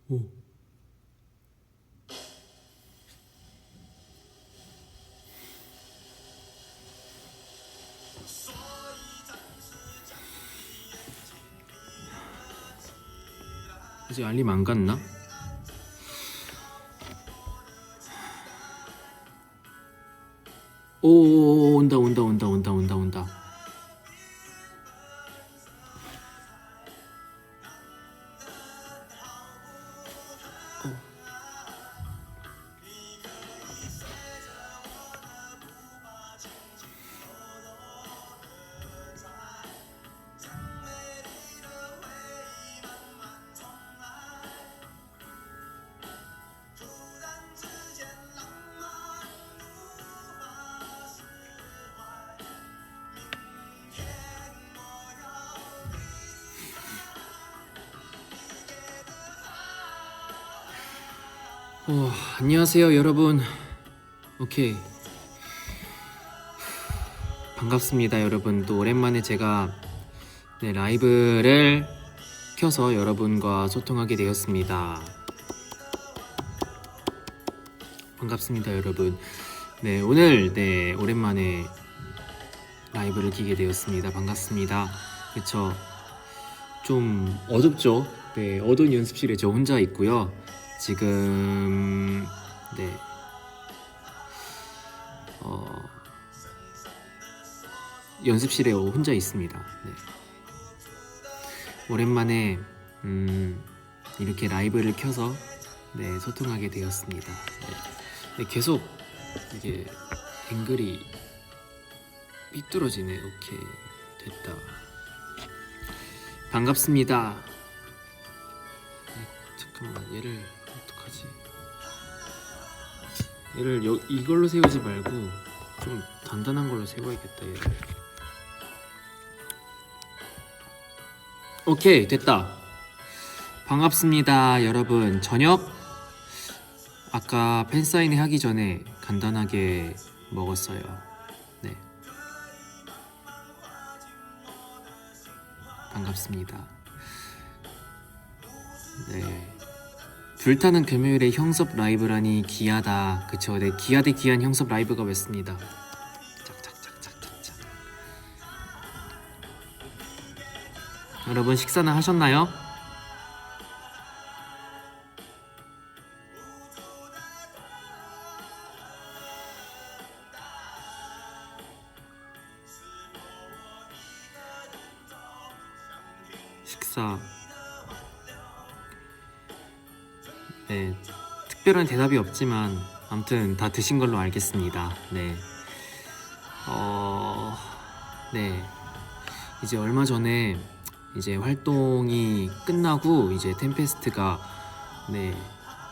오. 이제 알림 안 갔나? 오, 온다 온다 온다 온다 온다 온다. 안녕하세요 여러분. 오케이, 반갑습니다 여러분. 또 오랜만에 제가 라이브를 켜서 여러분과 소통하게 되었습니다. 반갑습니다 여러분. 오늘 오랜만에 라이브를 키게 되었습니다. 반갑습니다. 그쵸, 좀 어둡죠? 어두운 연습실에 저 혼자 있고요. 지금 연습실에 혼자 있습니다. 오랜만에 이렇게 라이브를 켜서 소통하게 되었습니다. 계속 이게 앵글이 삐뚤어지네. 오케이, 됐다. 반갑습니다. 잠깐만, 얘를 어떡하지? 얘를 이걸로 세우지 말고 좀 단단한 걸로 세워야겠다. 얘를. 오케이, 됐다. 반갑습니다 여러분. 저녁 아까 팬사인회 하기 전에 간단하게 먹었어요. 반갑습니다. 불타는 금요일에 형섭 라이브라니 귀하다. 그쵸, 귀하대 귀한 형섭 라이브가 왔습니다. 짝짝짝짝짝짝. 여러분 식사는 하셨나요? 식사 특별한 대답이 없지만 아무튼 다 드신 걸로 알겠습니다. 이제 얼마 전에 이제 활동이 끝나고 이제 템페스트가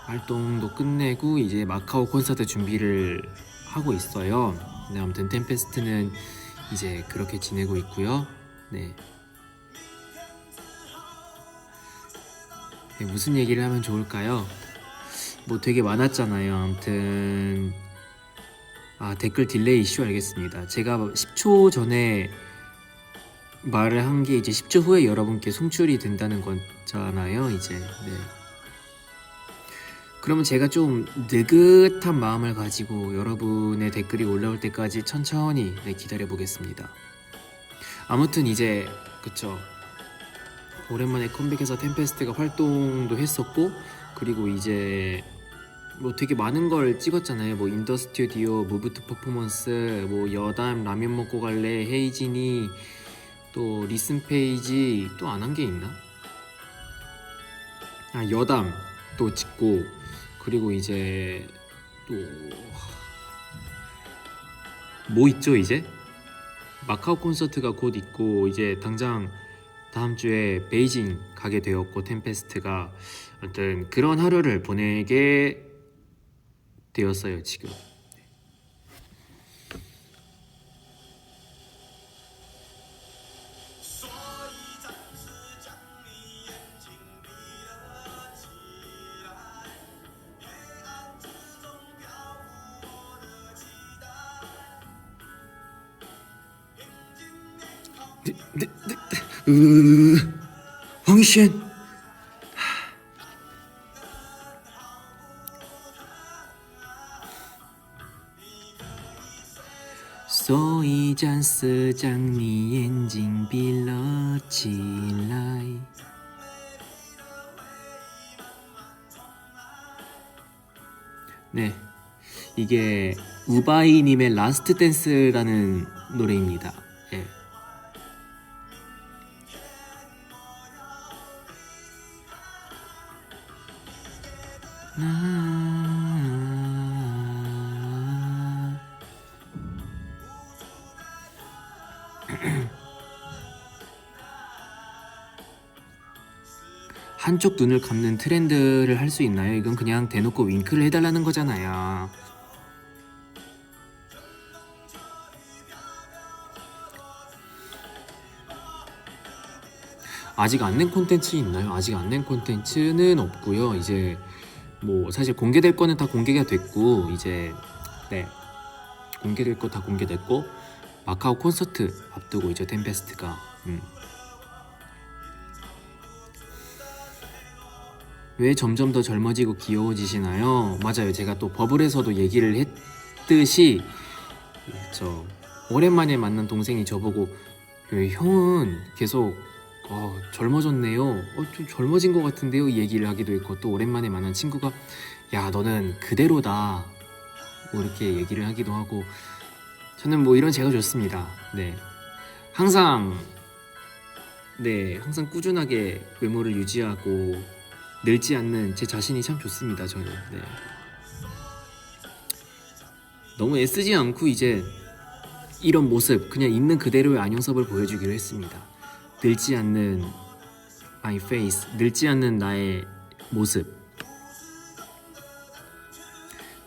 활동도 끝내고 이제 마카오 콘서트 준비를 하고 있어요. 아무튼 템페스트는 이제 그렇게 지내고 있고요. 무슨 얘기를 하면 좋을까요? 뭐 되게 많았잖아요. 아무튼 댓글 딜레이 이슈 알겠습니다. 제가 10초 전에 말을 한 게 이제 10초 후에 여러분께 송출이 된다는 거잖아요. 이제 그러면 제가 좀 느긋한 마음을 가지고 여러분의 댓글이 올라올 때까지 천천히 기다려 보겠습니다. 아무튼 이제 그쵸, 오랜만에 컴백해서 템페스트가 활동도 했었고, 그리고 이제 뭐 되게 많은 걸 찍었잖아요. 뭐 인더 스튜디오, 무브 투 퍼포먼스, 뭐 여담, 라면 먹고 갈래, 헤이진이, 또 리슨 페이지, 또 안 한 게 있나? 여담 또 찍고, 그리고 이제 또 뭐 있죠? 이제 마카오 콘서트가 곧 있고, 이제 당장 다음 주에 베이징 가게 되었고, 템페스트가 아무튼 그런 하루를 보내게 되었어요 지금. 황시엔 所以暂时将你眼睛闭了起来。 네, 이게 우바이님의 라스트 댄스라는 노래입니다. 예. 한쪽 눈을 감는 트렌드를 할 수 있나요? 이건 그냥 대놓고 윙크를 해달라는 거잖아요. 아직 안 낸 콘텐츠 있나요? 아직 안 낸 콘텐츠는 없고요. 이제 뭐 사실 공개될 거는 다 공개가 됐고, 이제 네, 공개될 거 다 공개됐고, 마카오 콘서트 앞두고 이제 템페스트가 왜 점점 더 젊어지고 귀여워지시나요? 맞아요. 제가 또 버블에서도 얘기를 했듯이 저 오랜만에 만난 동생이 저보고 형은 계속 젊어졌네요. 좀 젊어진 것 같은데요? 이 얘기를 하기도 했고, 또 오랜만에 만난 친구가 야 너는 그대로다 뭐 이렇게 얘기를 하기도 하고, 저는 뭐 이런 제가 좋습니다. 네, 항상 꾸준하게 외모를 유지하고 늙지 않는 제 자신이 참 좋습니다. 저는 네. 너무 애쓰지 않고 이제 이런 모습 그냥 있는 그대로의 안영섭을 보여주기로 했습니다. 늙지 않는 my face, 늙지 않는 나의 모습.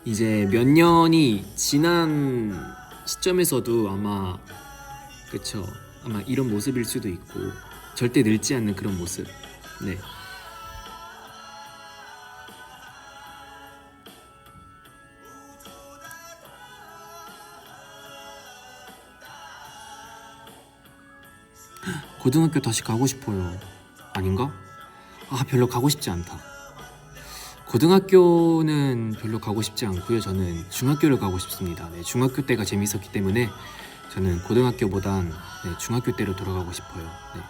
이제 몇 년이 지난 시점에서도 아마 아마 이런 모습일 수도 있고, 절대 늙지 않는 그런 모습. 네. 고등학교 다시 가고 싶어요. 아닌가? 별로 가고 싶지 않다. 고등학교는 별로 가고 싶지 않고요. 저는 중학교를 가고 싶습니다. 네, 중학교 때가 재밌었기 때문에 저는 고등학교보단 중학교 때로 돌아가고 싶어요. 네.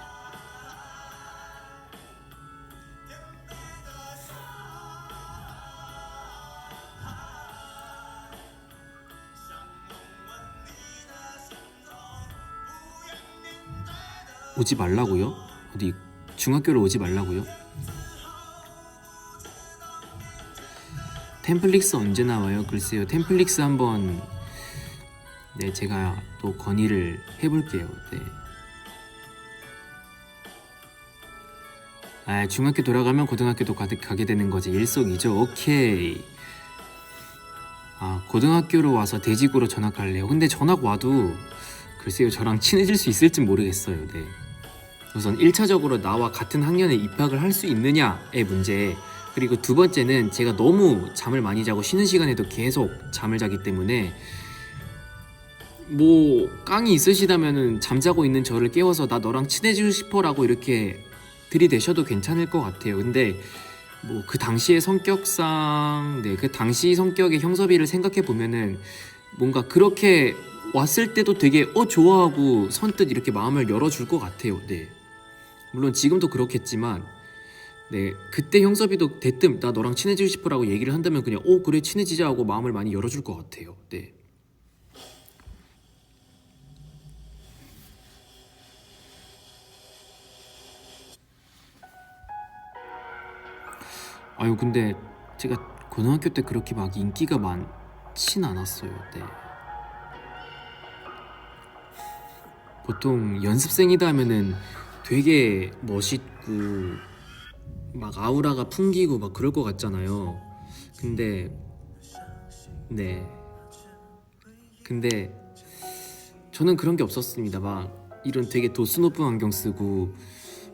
오지 말라고요? 어디 중학교를 오지 말라고요? 템플릭스 언제 나와요? 글쎄요, 템플릭스 한번 제가 또 건의를 해볼게요. 네. 중학교 돌아가면 고등학교도 가게 되는 거지. 일석이조. 오케이. 고등학교로 와서 대직으로 전학할래요. 근데 전학 와도 글쎄요, 저랑 친해질 수 있을진 모르겠어요. 네. 우선 1차적으로 나와 같은 학년에 입학을 할 수 있느냐의 문제, 그리고 두 번째는 제가 너무 잠을 많이 자고 쉬는 시간에도 계속 잠을 자기 때문에 뭐 깡이 있으시다면은 잠자고 있는 저를 깨워서 나 너랑 친해지고 싶어 라고 이렇게 들이대셔도 괜찮을 것 같아요. 근데 뭐 그 당시의 성격상 그 당시 성격의 형섭이를 생각해 보면은 뭔가 그렇게 왔을 때도 되게 좋아하고 선뜻 이렇게 마음을 열어줄 것 같아요. 네. 물론 지금도 그렇겠지만 그때 형섭이도 대뜸 나 너랑 친해지고 싶어라고 얘기를 한다면 그냥 그래 친해지자 하고 마음을 많이 열어줄 것 같아요. 네. 근데 제가 고등학교 때 그렇게 막 인기가 많진 않았어요. 네. 보통 연습생이다 하면은 되게 멋있고 막 아우라가 풍기고 막 그럴 것 같잖아요. 근데 저는 그런 게 없었습니다. 막 이런 되게 도수 높은 안경 쓰고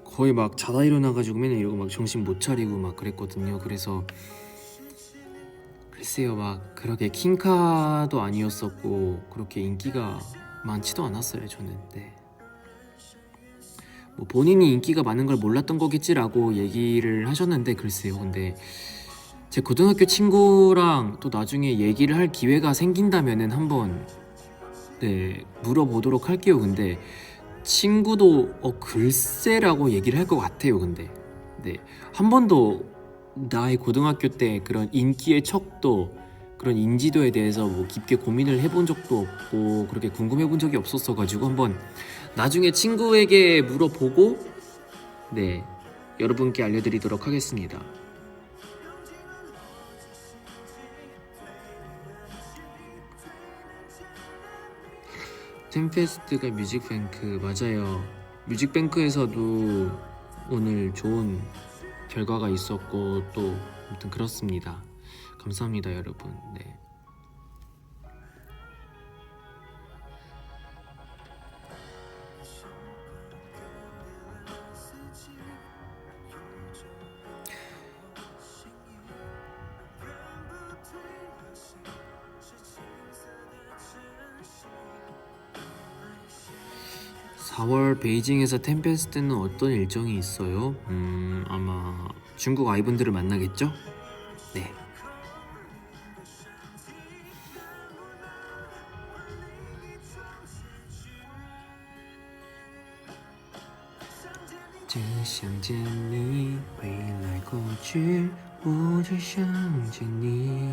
거의 막 자다 일어나가지고 맨날 이러고 막 정신 못 차리고 막 그랬거든요. 그래서 글쎄요, 막 그렇게 킹카도 아니었었고 그렇게 인기가 많지도 않았어요. 저는 뭐 본인이 인기가 많은 걸 몰랐던 거겠지라고 얘기를 하셨는데, 글쎄요. 근데 제 고등학교 친구랑 또 나중에 얘기를 할 기회가 생긴다면은 한번 네, 물어보도록 할게요. 근데 친구도 글쎄라고 얘기를 할 것 같아요. 근데 네, 한 번도 나의 고등학교 때 그런 인기의 척도 그런 인지도에 대해서 뭐 깊게 고민을 해본 적도 없고 그렇게 궁금해 본 적이 없었어 가지고 한번 나중에 친구에게 물어보고 네, 여러분께 알려드리도록 하겠습니다. 템페스트가 뮤직뱅크 맞아요. 뮤직뱅크에서도 오늘 좋은 결과가 있었고 또 아무튼 그렇습니다. 감사합니다 여러분. 네. (4월) 베이징에서 템페스트는 어떤 일정이 있어요? 아마 중국 아이분들을 만나겠죠? 네. (想见你未来过去我只想见你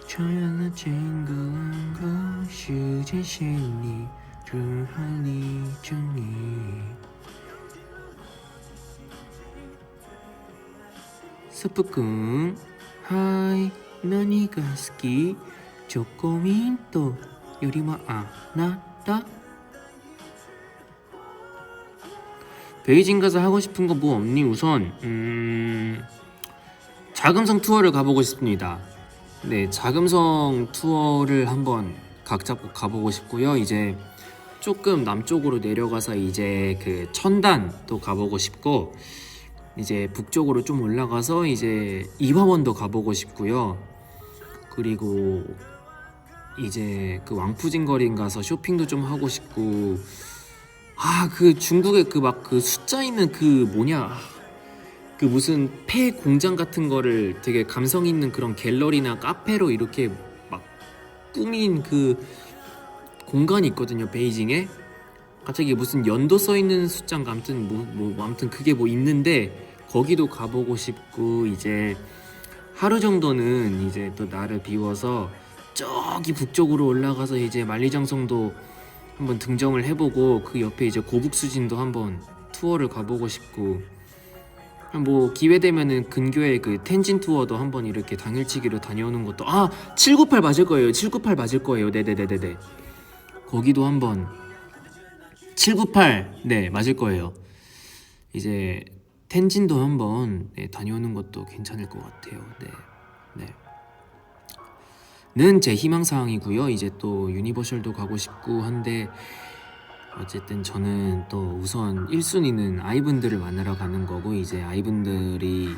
穿越了整个蓝空时间线你人海里等你スプ君はい何が好きチョコミントよりもあなた베이징 가서 하고 싶은 거 뭐 없니? 우선 자금성 투어를 가보고 싶습니다. 네, 자금성 투어를 한번 각 잡고 가보고 싶고요. 이제 조금 남쪽으로 내려가서 이제 그 천단도 가보고 싶고 이제 북쪽으로 좀 올라가서 이제 이화원도 가보고 싶고요. 그리고 이제 그 왕푸진 거리 가서 쇼핑도 좀 하고 싶고 그 중국에 그 막 그 숫자 있는 그 뭐냐 그 무슨 폐 공장 같은 거를 되게 감성 있는 그런 갤러리나 카페로 이렇게 막 꾸민 그 공간이 있거든요. 베이징에 갑자기 무슨 연도 써 있는 숫자인가 아무튼 그게 뭐 있는데 거기도 가보고 싶고 이제 하루 정도는 이제 또 나를 비워서 저기 북쪽으로 올라가서 이제 만리장성도 한번 등정을 해보고 그 옆에 이제 고북수진도 한번 투어를 가보고 싶고 뭐 기회되면은 근교에 그 텐진 투어도 한번 이렇게 당일치기로 다녀오는 것도 798 맞을 거예요. 798 맞을 거예요. 네네네네네. 거기도 한번 798 네 맞을 거예요. 이제 텐진도 한번 다녀오는 것도 괜찮을 것 같아요. 네. 는 제 희망사항이고요. 이제 또 유니버셜도 가고 싶고 한데 어쨌든 저는 또 우선 1순위는 아이분들을 만나러 가는 거고 이제 아이분들이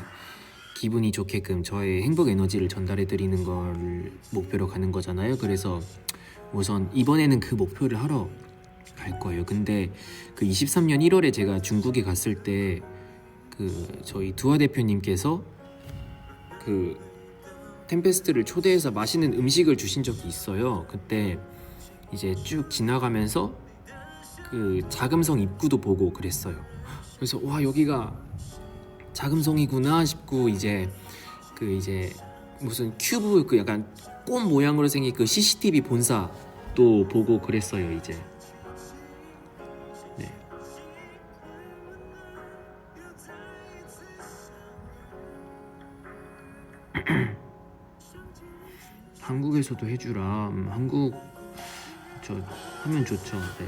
기분이 좋게끔 저의 행복 에너지를 전달해 드리는 걸 목표로 가는 거잖아요. 그래서 우선 이번에는 그 목표를 하러 갈 거예요. 근데 그 23년 1월에 제가 중국에 갔을 때 그 저희 두아 대표님께서 그 템페스트를 초대해서 맛있는 음식을 주신 적이 있어요. 그때 이제 쭉 지나가면서 그 자금성 입구도 보고 그랬어요. 그래서 와 여기가 자금성이구나 싶고 이제 그 이제 무슨 큐브 그 약간 꽃 모양으로 생긴 그 CCTV 본사도 보고 그랬어요. 이제 네. 한국에서도 해주라. 한국 저 하면 좋죠. 네.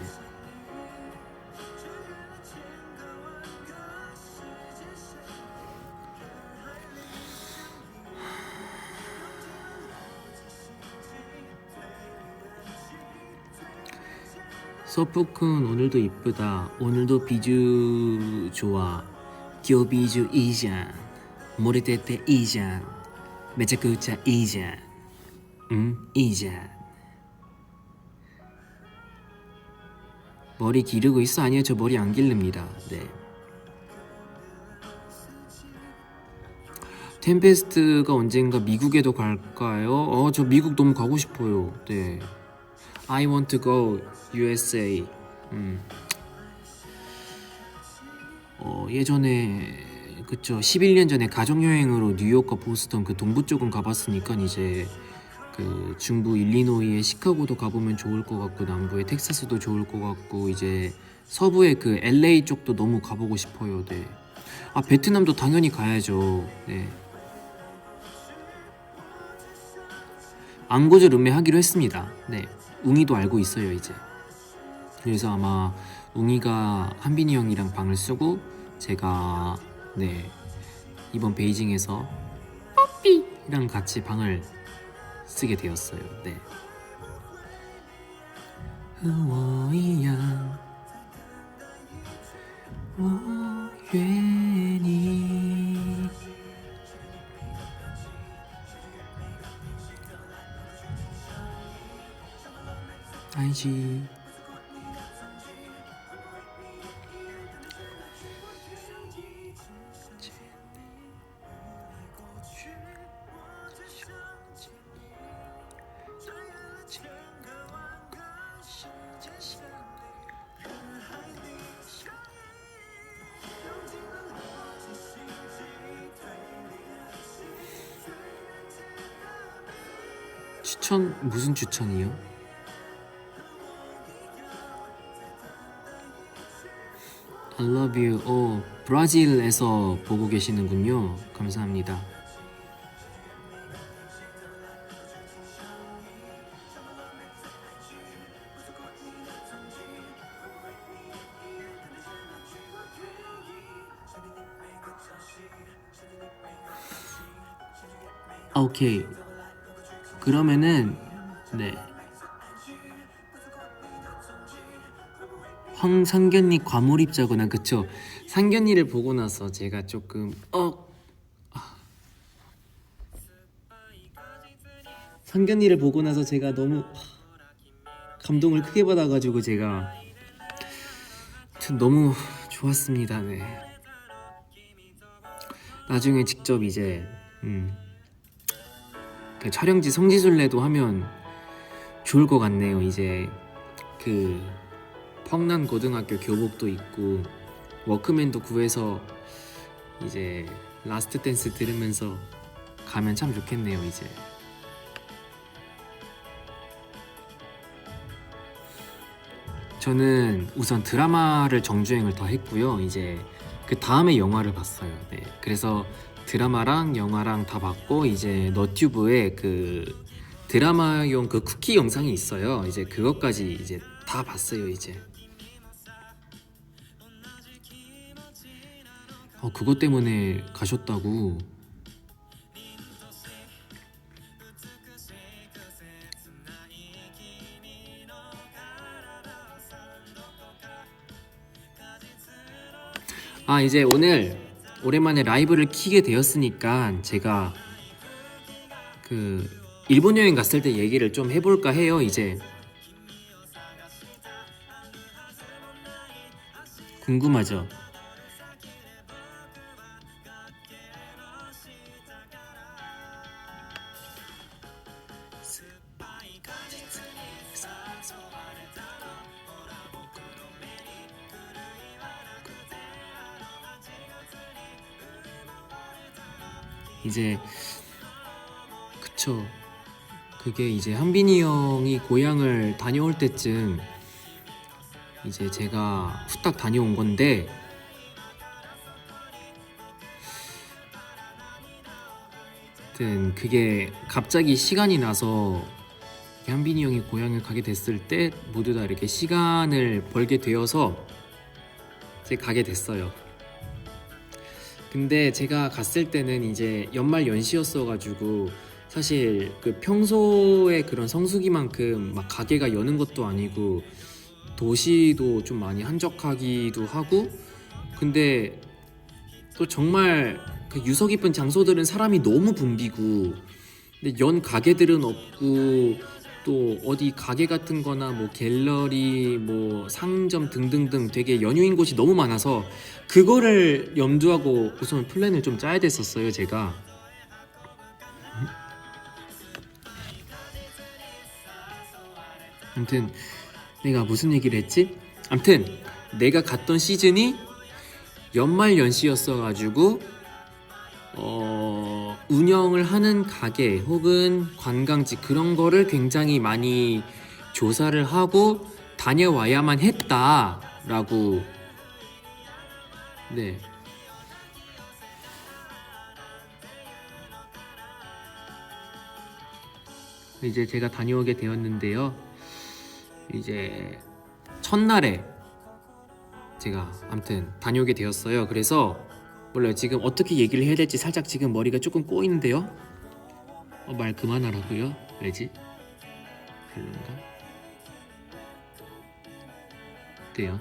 서프큰 오늘도 이쁘다. 오늘도 비주 좋아. 교비주 이잔. 모리테테 이잔. 매차쿠차 이잔. 이잔. 머리 기르고 있어? 아니요, 저 머리 안 기릅니다. 네. 템페스트가 언젠가 미국에도 갈까요? 저 미국 너무 가고 싶어요. 네. I want to go USA. 예전에 그쵸 11년 전에 가족여행으로 뉴욕과 보스턴 그 동부 쪽은 가봤으니까 이제 그 중부 일리노이의 시카고도 가보면 좋을 것 같고 남부의 텍사스도 좋을 것 같고 이제 서부의 그 LA 쪽도 너무 가보고 싶어요. 네. 아 베트남도 당연히 가야죠. 네. 앙고절 음매하기로 했습니다. 네. 웅이도 알고 있어요 이제. 그래서 아마 웅이가 한빈이 형이랑 방을 쓰고 제가 네 이번 베이징에서 뽀삐랑 같이 방을 쓰게 되었어요. 네. 和我一样我愿你爱情 추천 무슨 추천이요? I love you. 브라질에서 보고 계시는군요. 감사합니다. 오케이. 그러면은 네. 황상견니 과몰입자구나. 그쵸? 상견니를 보고 나서 제가 조금 상견니를 보고 나서 제가 너무 감동을 크게 받아가지고 제가 너무 좋았습니다. 네. 나중에 직접 이제 그 촬영지 성지순례도 하면 좋을 것 같네요. 이제 그 펑난 고등학교 교복도 입고 워크맨도 구해서 이제 라스트 댄스 들으면서 가면 참 좋겠네요. 이제 저는 우선 드라마를 정주행을 다 했고요. 이제 그 다음에 영화를 봤어요. 네. 그래서 드라마랑 영화랑 다 봤고 이제 너튜브에 그 드라마용 그 쿠키 영상이 있어요. 이제 그것까지 이제 다 봤어요. 이제 그것 때문에 가셨다고. 이제 오늘 오랜만에 라이브를 키게 되었으니까 제가 그 일본 여행 갔을 때 얘기를 좀 해볼까 해요. 이제 궁금하죠? 이제 그쵸. 그게 이제 한빈이 형이 고향을 다녀올 때쯤 이제 제가 후딱 다녀온 건데 하여튼 그게 갑자기 시간이 나서 한빈이 형이 고향을 가게 됐을 때 모두 다 이렇게 시간을 벌게 되어서 이제 가게 됐어요. 근데 제가 갔을 때는 이제 연말 연시였어 가지고 사실 그 평소에 그런 성수기만큼 막 가게가 여는 것도 아니고 도시도 좀 많이 한적하기도 하고 근데 또 정말 그 유서 깊은 장소들은 사람이 너무 붐비고 근데 연 가게들은 없고 또 어디 가게 같은 거나 뭐 갤러리 뭐 상점 등등등 되게 연유인 곳이 너무 많아서 그거를 염두하고 우선 플랜을 좀 짜야 됐었어요. 제가 아무튼 내가 무슨 얘기를 했지? 아무튼 내가 갔던 시즌이 연말연시였어가지고 운영을 하는 가게 혹은 관광지 그런 거를 굉장히 많이 조사를 하고 다녀와야만 했다라고. 네. 이제 제가 다녀오게 되었는데요. 이제 첫날에 제가 아무튼 다녀오게 되었어요. 그래서 몰라요. 지금 어떻게 얘기를 해야 될지 살짝 지금 머리가 조금 꼬이는데요. 말 그만하라고요? 왜지? 별론가? 어때요?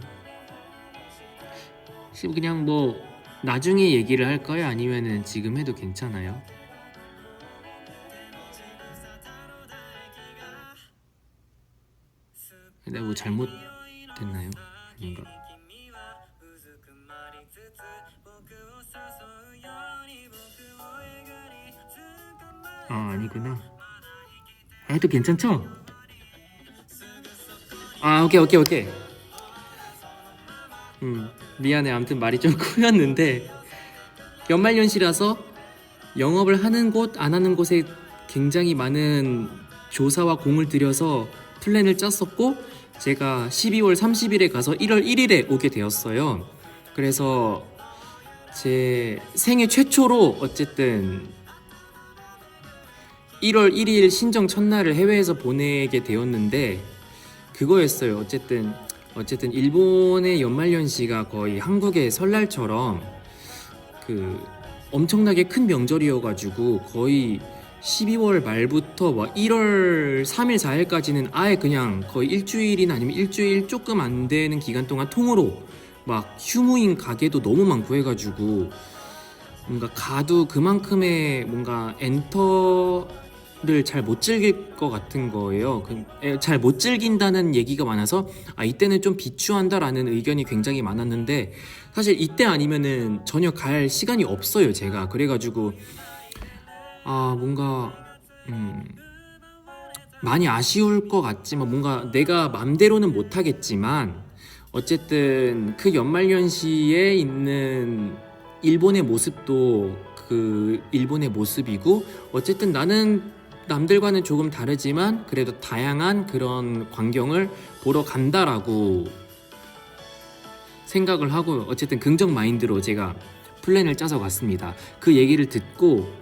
지금 그냥 뭐 나중에 얘기를 할까요? 아니면은 지금 해도 괜찮아요? 내가 뭐 잘못됐나요? 아닌가? 아, 아니구나. 해도 괜찮죠? 아, 오케이 오케이 오케이. 미안해. 아무튼 말이 좀 꼬였는데 연말연시라서 영업을 하는 곳 안 하는 곳에 굉장히 많은 조사와 공을 들여서 플랜을 짰었고 제가 12월 30일에 가서 1월 1일에 오게 되었어요. 그래서 제 생애 최초로 어쨌든 1월 1일 신정 첫날을 해외에서 보내게 되었는데 그거였어요. 어쨌든 일본의 연말연시가 거의 한국의 설날처럼 그 엄청나게 큰 명절이어가지고 거의 12월 말부터 막 1월 3일 4일까지는 아예 그냥 거의 일주일이나 아니면 일주일 조금 안 되는 기간 동안 통으로 막 휴무인 가게도 너무 많고 해가지고 뭔가 가도 그만큼의 뭔가 엔터를 잘 못 즐길 것 같은 거예요. 잘 못 즐긴다는 얘기가 많아서 이때는 좀 비추한다라는 의견이 굉장히 많았는데 사실 이때 아니면은 전혀 갈 시간이 없어요 제가. 그래가지고 뭔가 많이 아쉬울 것 같지만 뭔가 내가 맘대로는 못하겠지만 어쨌든 그 연말연시에 있는 일본의 모습도 그 일본의 모습이고 어쨌든 나는 남들과는 조금 다르지만 그래도 다양한 그런 광경을 보러 간다라고 생각을 하고 어쨌든 긍정 마인드로 제가 플랜을 짜서 갔습니다. 그 얘기를 듣고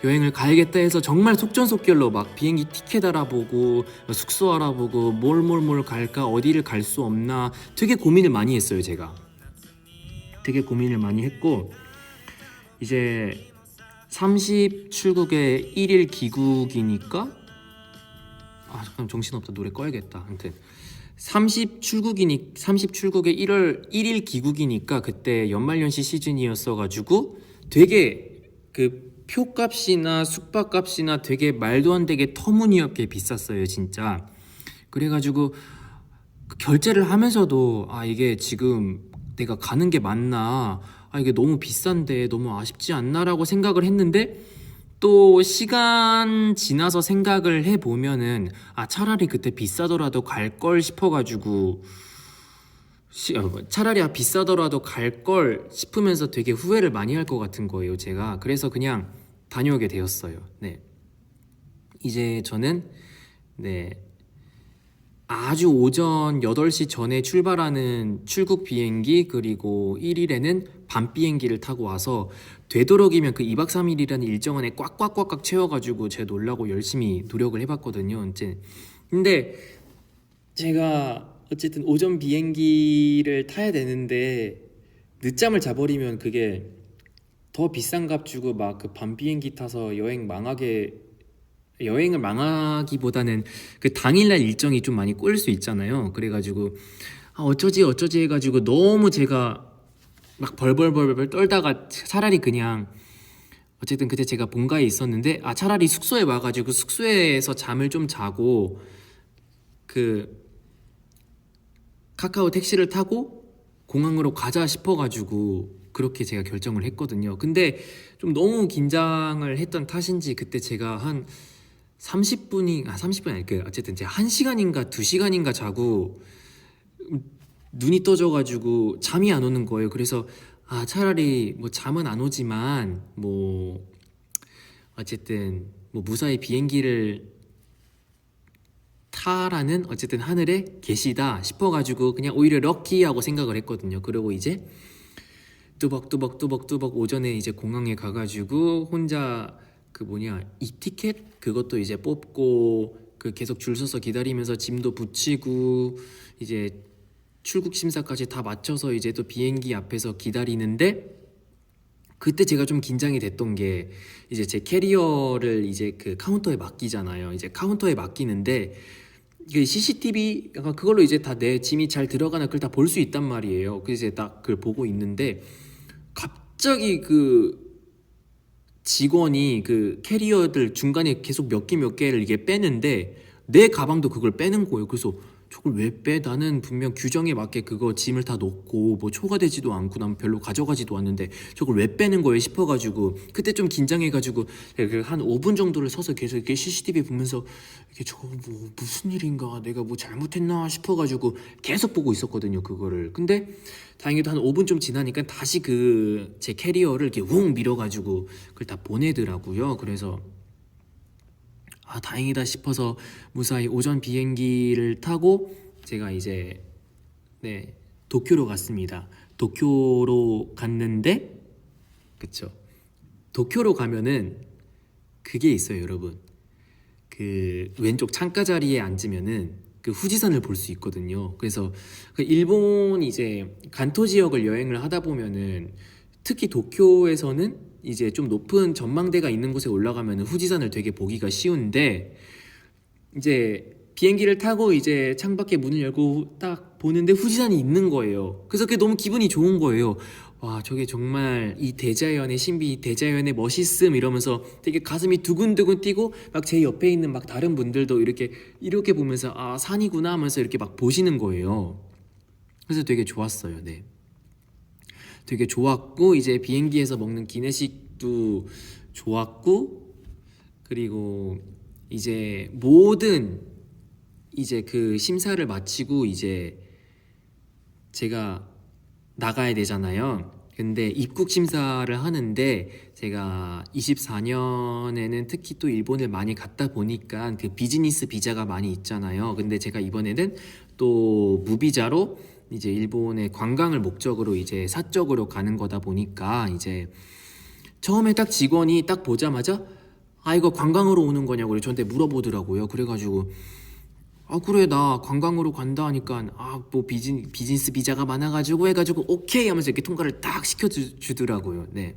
여행을 가야겠다 해서 정말 속전속결로 막 비행기 티켓 알아보고 숙소 알아보고 뭘 갈까 어디를 갈 수 없나 되게 고민을 많이 했어요. 제가 되게 고민을 많이 했고 이제 30 출국의 1일 귀국이니까 잠깐 정신없다. 노래 꺼야겠다. 아무튼 30 출국의 1일 귀국이니까 그때 연말연시 시즌이었어가지고 되게 그 표값이나 숙박값이나 되게 말도 안 되게 터무니없게 비쌌어요 진짜. 그래가지고 결제를 하면서도 이게 지금 내가 가는 게 맞나 이게 너무 비싼데 너무 아쉽지 않나 라고 생각을 했는데 또 시간 지나서 생각을 해보면은 차라리 그때 비싸더라도 갈 걸 싶어가지고 차라리 비싸더라도 갈 걸 싶으면서 되게 후회를 많이 할 것 같은 거예요 제가. 그래서 그냥 다녀오게 되었어요. 네. 이제 저는 아주 오전 8시 전에 출발하는 출국 비행기 그리고 1일에는 밤 비행기를 타고 와서 되도록이면 그 2박 3일이라는 일정 안에 꽉꽉꽉꽉 채워가지고 제가 놀라고 열심히 노력을 해봤거든요. 이제 근데 제가 어쨌든 오전 비행기를 타야 되는데 늦잠을 자버리면 그게 더 비싼 값 주고 막 그 밤 비행기 타서 여행을 망하기보다는 그 당일날 일정이 좀 많이 꼬일 수 있잖아요. 그래가지고 어쩌지 해가지고 너무 제가 막 벌벌 떨다가 차라리 그냥 어쨌든 그때 제가 본가에 있었는데 차라리 숙소에 와가지고 숙소에서 잠을 좀 자고 그 카카오 택시를 타고 공항으로 가자 싶어가지고 그렇게 제가 결정을 했거든요. 근데 좀 너무 긴장을 했던 탓인지 그때 제가 한 30분이 아니 그 어쨌든 제가 1시간인가 2시간인가 자고 눈이 떠져가지고 잠이 안 오는 거예요. 그래서 차라리 뭐 잠은 안 오지만 뭐 어쨌든 뭐 무사히 비행기를 타라는 어쨌든 하늘에 계시다 싶어가지고 그냥 오히려 럭키하고 생각을 했거든요. 그리고 이제 뚜벅뚜벅 오전에 이제 공항에 가가지고 혼자 그 이티켓 그것도 이제 뽑고 그 계속 줄 서서 기다리면서 짐도 붙이고 이제 출국 심사까지 다 마쳐서 이제 또 비행기 앞에서 기다리는데 그때 제가 좀 긴장이 됐던 게 이제 제 캐리어를 이제 그 카운터에 맡기잖아요. 이제 카운터에 맡기는데 이게 CCTV 약간 그걸로 이제 다 내 짐이 잘 들어가나 그걸 다 볼 수 있단 말이에요. 그래서 이제 딱 그걸 보고 있는데 갑자기 그 직원이 그 캐리어들 중간에 계속 몇 개를 이게 빼는데 내 가방도 그걸 빼는 거예요. 그래서 저걸 왜 빼? 나는 분명 규정에 맞게 그거 짐을 다 놓고 뭐 초과되지도 않고 난 별로 가져가지도 않는데 저걸 왜 빼는 거예요 싶어가지고 그때 좀 긴장해가지고 한 5분 정도를 서서 계속 이렇게 CCTV 보면서 이게 저거 뭐 무슨 일인가 내가 뭐 잘못했나 싶어가지고 계속 보고 있었거든요 그거를. 근데 다행히도 한 5분 좀 지나니까 다시 그 제 캐리어를 이렇게 웅 밀어가지고 그걸 다 보내더라고요. 그래서 다행이다 싶어서 무사히 오전 비행기를 타고 제가 이제 도쿄로 갔습니다. 도쿄로 갔는데 그쵸, 도쿄로 가면은 그게 있어요 여러분. 그 왼쪽 창가 자리에 앉으면은 그 후지산을 볼 수 있거든요. 그래서 그 일본 이제 간토 지역을 여행을 하다 보면은 특히 도쿄에서는 이제 좀 높은 전망대가 있는 곳에 올라가면 후지산을 되게 보기가 쉬운데 이제 비행기를 타고 이제 창밖에 문을 열고 딱 보는데 후지산이 있는 거예요. 그래서 그게 너무 기분이 좋은 거예요. 와, 저게 정말 이 대자연의 신비, 대자연의 멋있음 이러면서 되게 가슴이 두근두근 뛰고 막 제 옆에 있는 막 다른 분들도 이렇게 보면서 산이구나 하면서 이렇게 막 보시는 거예요. 그래서 되게 좋았어요. 네. 되게 좋았고 이제 비행기에서 먹는 기내식도 좋았고 그리고 이제 모든 이제 그 심사를 마치고 이제 제가 나가야 되잖아요. 근데 입국 심사를 하는데 제가 24년에는 특히 또 일본을 많이 갔다 보니까 그 비즈니스 비자가 많이 있잖아요. 근데 제가 이번에는 또 무비자로 이제 일본의 관광을 목적으로 이제 사적으로 가는 거다 보니까 이제 처음에 딱 직원이 딱 보자마자 이거 관광으로 오는 거냐고 그래 저한테 물어보더라고요. 그래가지고 그래 나 관광으로 간다 하니까 뭐 비즈니스 비자가 많아가지고 해가지고 오케이 하면서 이렇게 통과를 딱 시켜주더라고요. 네.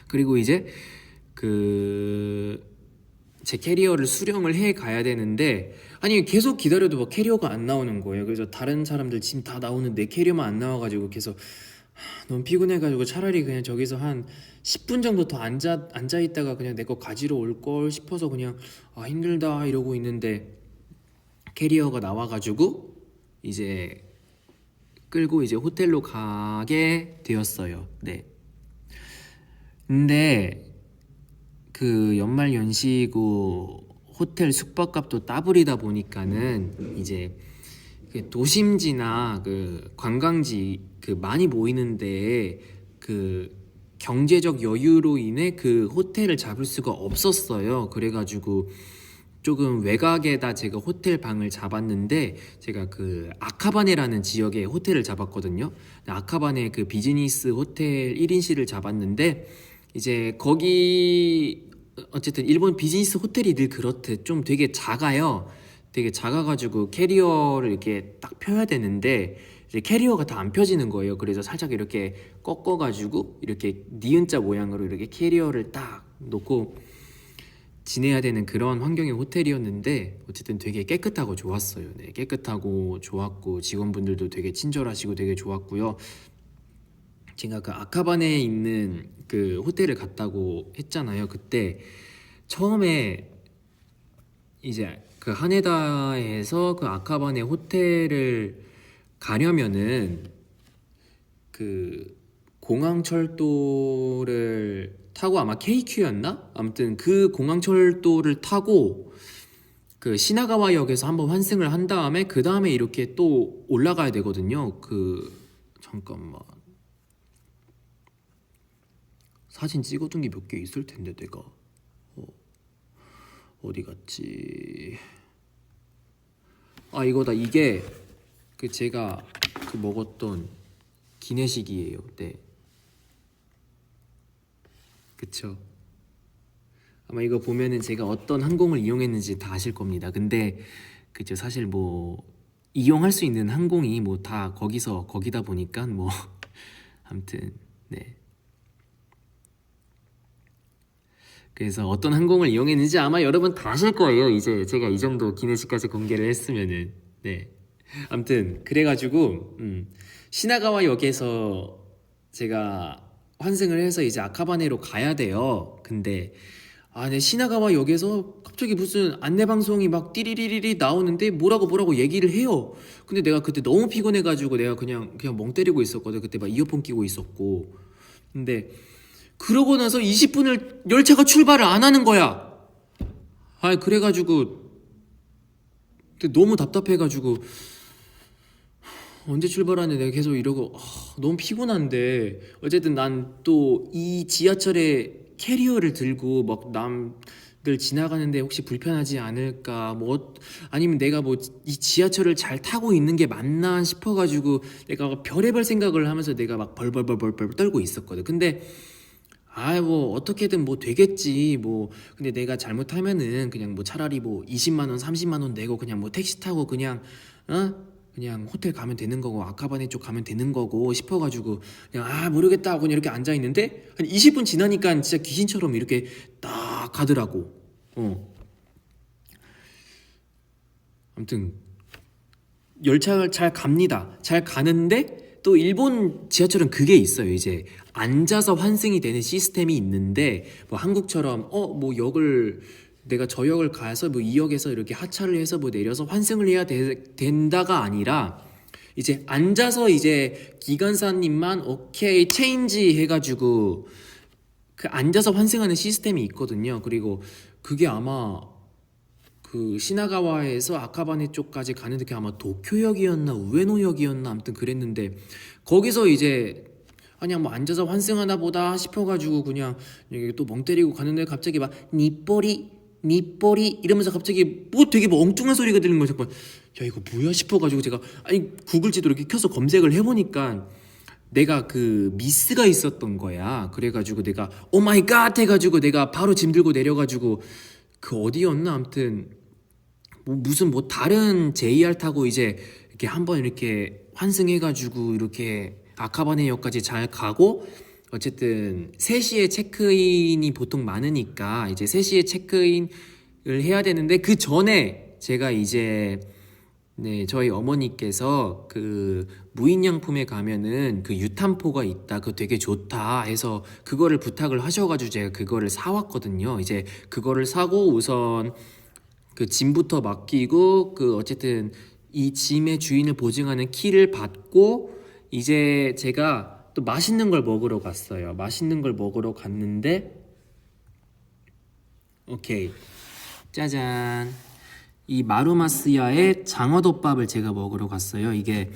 그리고 이제 제 캐리어를 수령을 해 가야 되는데 계속 기다려도 뭐 캐리어가 안 나오는 거예요. 그래서 다른 사람들 짐 다 나오는데 캐리어만 안 나와가지고 계속 너무 피곤해가지고 차라리 그냥 저기서 한 10분 정도 더 앉아 있다가 그냥 내 거 가지러 올 걸 싶어서 그냥 힘들다 이러고 있는데 캐리어가 나와가지고 이제 끌고 이제 호텔로 가게 되었어요. 네. 근데 그 연말 연시고 호텔 숙박값도 따블이다 보니까는 이제 그 도심지나 그 관광지 그 많이 모이는데 그 경제적 여유로 인해 그 호텔을 잡을 수가 없었어요. 그래가지고 조금 외곽에다 제가 호텔 방을 잡았는데 제가 그 아카바네라는 지역에 호텔을 잡았거든요. 아카바네 그 비즈니스 호텔 1인실을 잡았는데 이제 거기 어쨌든 일본 비즈니스 호텔이 늘 그렇듯 좀 되게 작아요. 되게 작아가지고 캐리어를 이렇게 딱 펴야 되는데 이제 캐리어가 다 안 펴지는 거예요. 그래서 살짝 이렇게 꺾어가지고 이렇게 니은자 모양으로 이렇게 캐리어를 딱 놓고 지내야 되는 그런 환경의 호텔이었는데 어쨌든 되게 깨끗하고 좋았어요. 네, 깨끗하고 좋았고 직원분들도 되게 친절하시고 되게 좋았고요. 제가 그 아카바네에 있는 그 호텔을 갔다고 했잖아요. 그때 처음에 이제 그 하네다에서 그 아카바네 호텔을 가려면은 그 공항철도를 타고 아마 KQ였나? 아무튼 그 공항철도를 타고 그 시나가와역에서 한번 환승을 한 다음에 그 다음에 이렇게 또 올라가야 되거든요. 잠깐만, 사진 찍어둔 게 몇 개 있을 텐데 내가 어디 갔지? 아, 이거다. 이게 그 제가 먹었던 기내식이에요. 네, 그쵸. 아마 이거 보면은 제가 어떤 항공을 이용했는지 다 아실 겁니다. 근데 그죠, 사실 뭐 이용할 수 있는 항공이 뭐 다 거기다 보니까 뭐 아무튼 네. 그래서 어떤 항공을 이용했는지 아마 여러분 다 아실 거예요. 이제 제가 이 정도 기내식까지 공개를 했으면은. 네. 아무튼 그래가지고 시나가와 역에서 제가 환승을 해서 이제 아카바네로 가야 돼요. 근데 네, 시나가와 역에서 갑자기 무슨 안내 방송이 막 띠리리리리 나오는데 뭐라고 얘기를 해요. 근데 내가 그때 너무 피곤해가지고 내가 그냥 멍 때리고 있었거든. 그때 막 이어폰 끼고 있었고. 근데 그러고 나서 20분을 열차가 출발을 안 하는 거야. 그래가지고 너무 답답해가지고 언제 출발하는데 내가 계속 이러고 너무 피곤한데 어쨌든 난 또 이 지하철에 캐리어를 들고 막 남들 지나가는데 혹시 불편하지 않을까 뭐 아니면 내가 뭐 이 지하철을 잘 타고 있는 게 맞나 싶어가지고 내가 별의별 생각을 하면서 내가 막 벌벌 떨고 있었거든. 근데 뭐 어떻게든 뭐 되겠지 뭐. 근데 내가 잘못하면은 그냥 뭐 차라리 뭐 20만 원 30만 원 내고 그냥 뭐 택시 타고 그냥 그냥 호텔 가면 되는 거고 아카바네 쪽 가면 되는 거고 싶어가지고 그냥 모르겠다 하고 그냥 이렇게 앉아 있는데 한 20분 지나니까 진짜 귀신처럼 이렇게 딱 가더라고. 아무튼 열차를 잘 갑니다. 잘 가는데 또 일본 지하철은 그게 있어요. 이제 앉아서 환승이 되는 시스템이 있는데 뭐 한국처럼 뭐 역을 내가 저 역을 가서 뭐 이 역에서 이렇게 하차를 해서 뭐 내려서 환승을 해야 된다가 아니라 이제 앉아서 이제 기관사님만 오케이 체인지 해가지고 그 앉아서 환승하는 시스템이 있거든요. 그리고 그게 아마 그 시나가와에서 아카바네 쪽까지 가는데 그게 아마 도쿄역이었나 우에노역이었나 아무튼 그랬는데 거기서 이제 그냥 뭐 앉아서 환승하나 보다 싶어가지고 그냥 또 멍 때리고 가는데 갑자기 막 니뽀리 이러면서 갑자기 뭐 되게 뭐 엉뚱한 소리가 들리는 거야. 잠깐 야 이거 뭐야 싶어가지고 제가 구글 지도 이렇게 켜서 검색을 해보니까 내가 그 미스가 있었던 거야. 그래가지고 내가 오 마이 갓 해가지고 내가 바로 짐 들고 내려가지고 그 어디였나 아무튼 뭐 무슨 뭐 다른 JR 타고 이제 이렇게 한번 이렇게 환승해가지고 이렇게 아카바네역까지 잘 가고 어쨌든 3시에 체크인이 보통 많으니까 이제 3시에 체크인을 해야 되는데 그 전에 제가 이제 네, 저희 어머니께서 그 무인양품에 가면은 그 유탄포가 있다. 그거 되게 좋다 해서 그거를 부탁을 하셔가지고 제가 그거를 사왔거든요. 이제 그거를 사고 우선 그 짐부터 맡기고 그 어쨌든 이 짐의 주인을 보증하는 키를 받고 이제 제가 또 맛있는 걸 먹으러 갔어요. 맛있는 걸 먹으러 갔는데 오케이 짜잔 이 마루마스야의 장어덮밥을 제가 먹으러 갔어요. 이게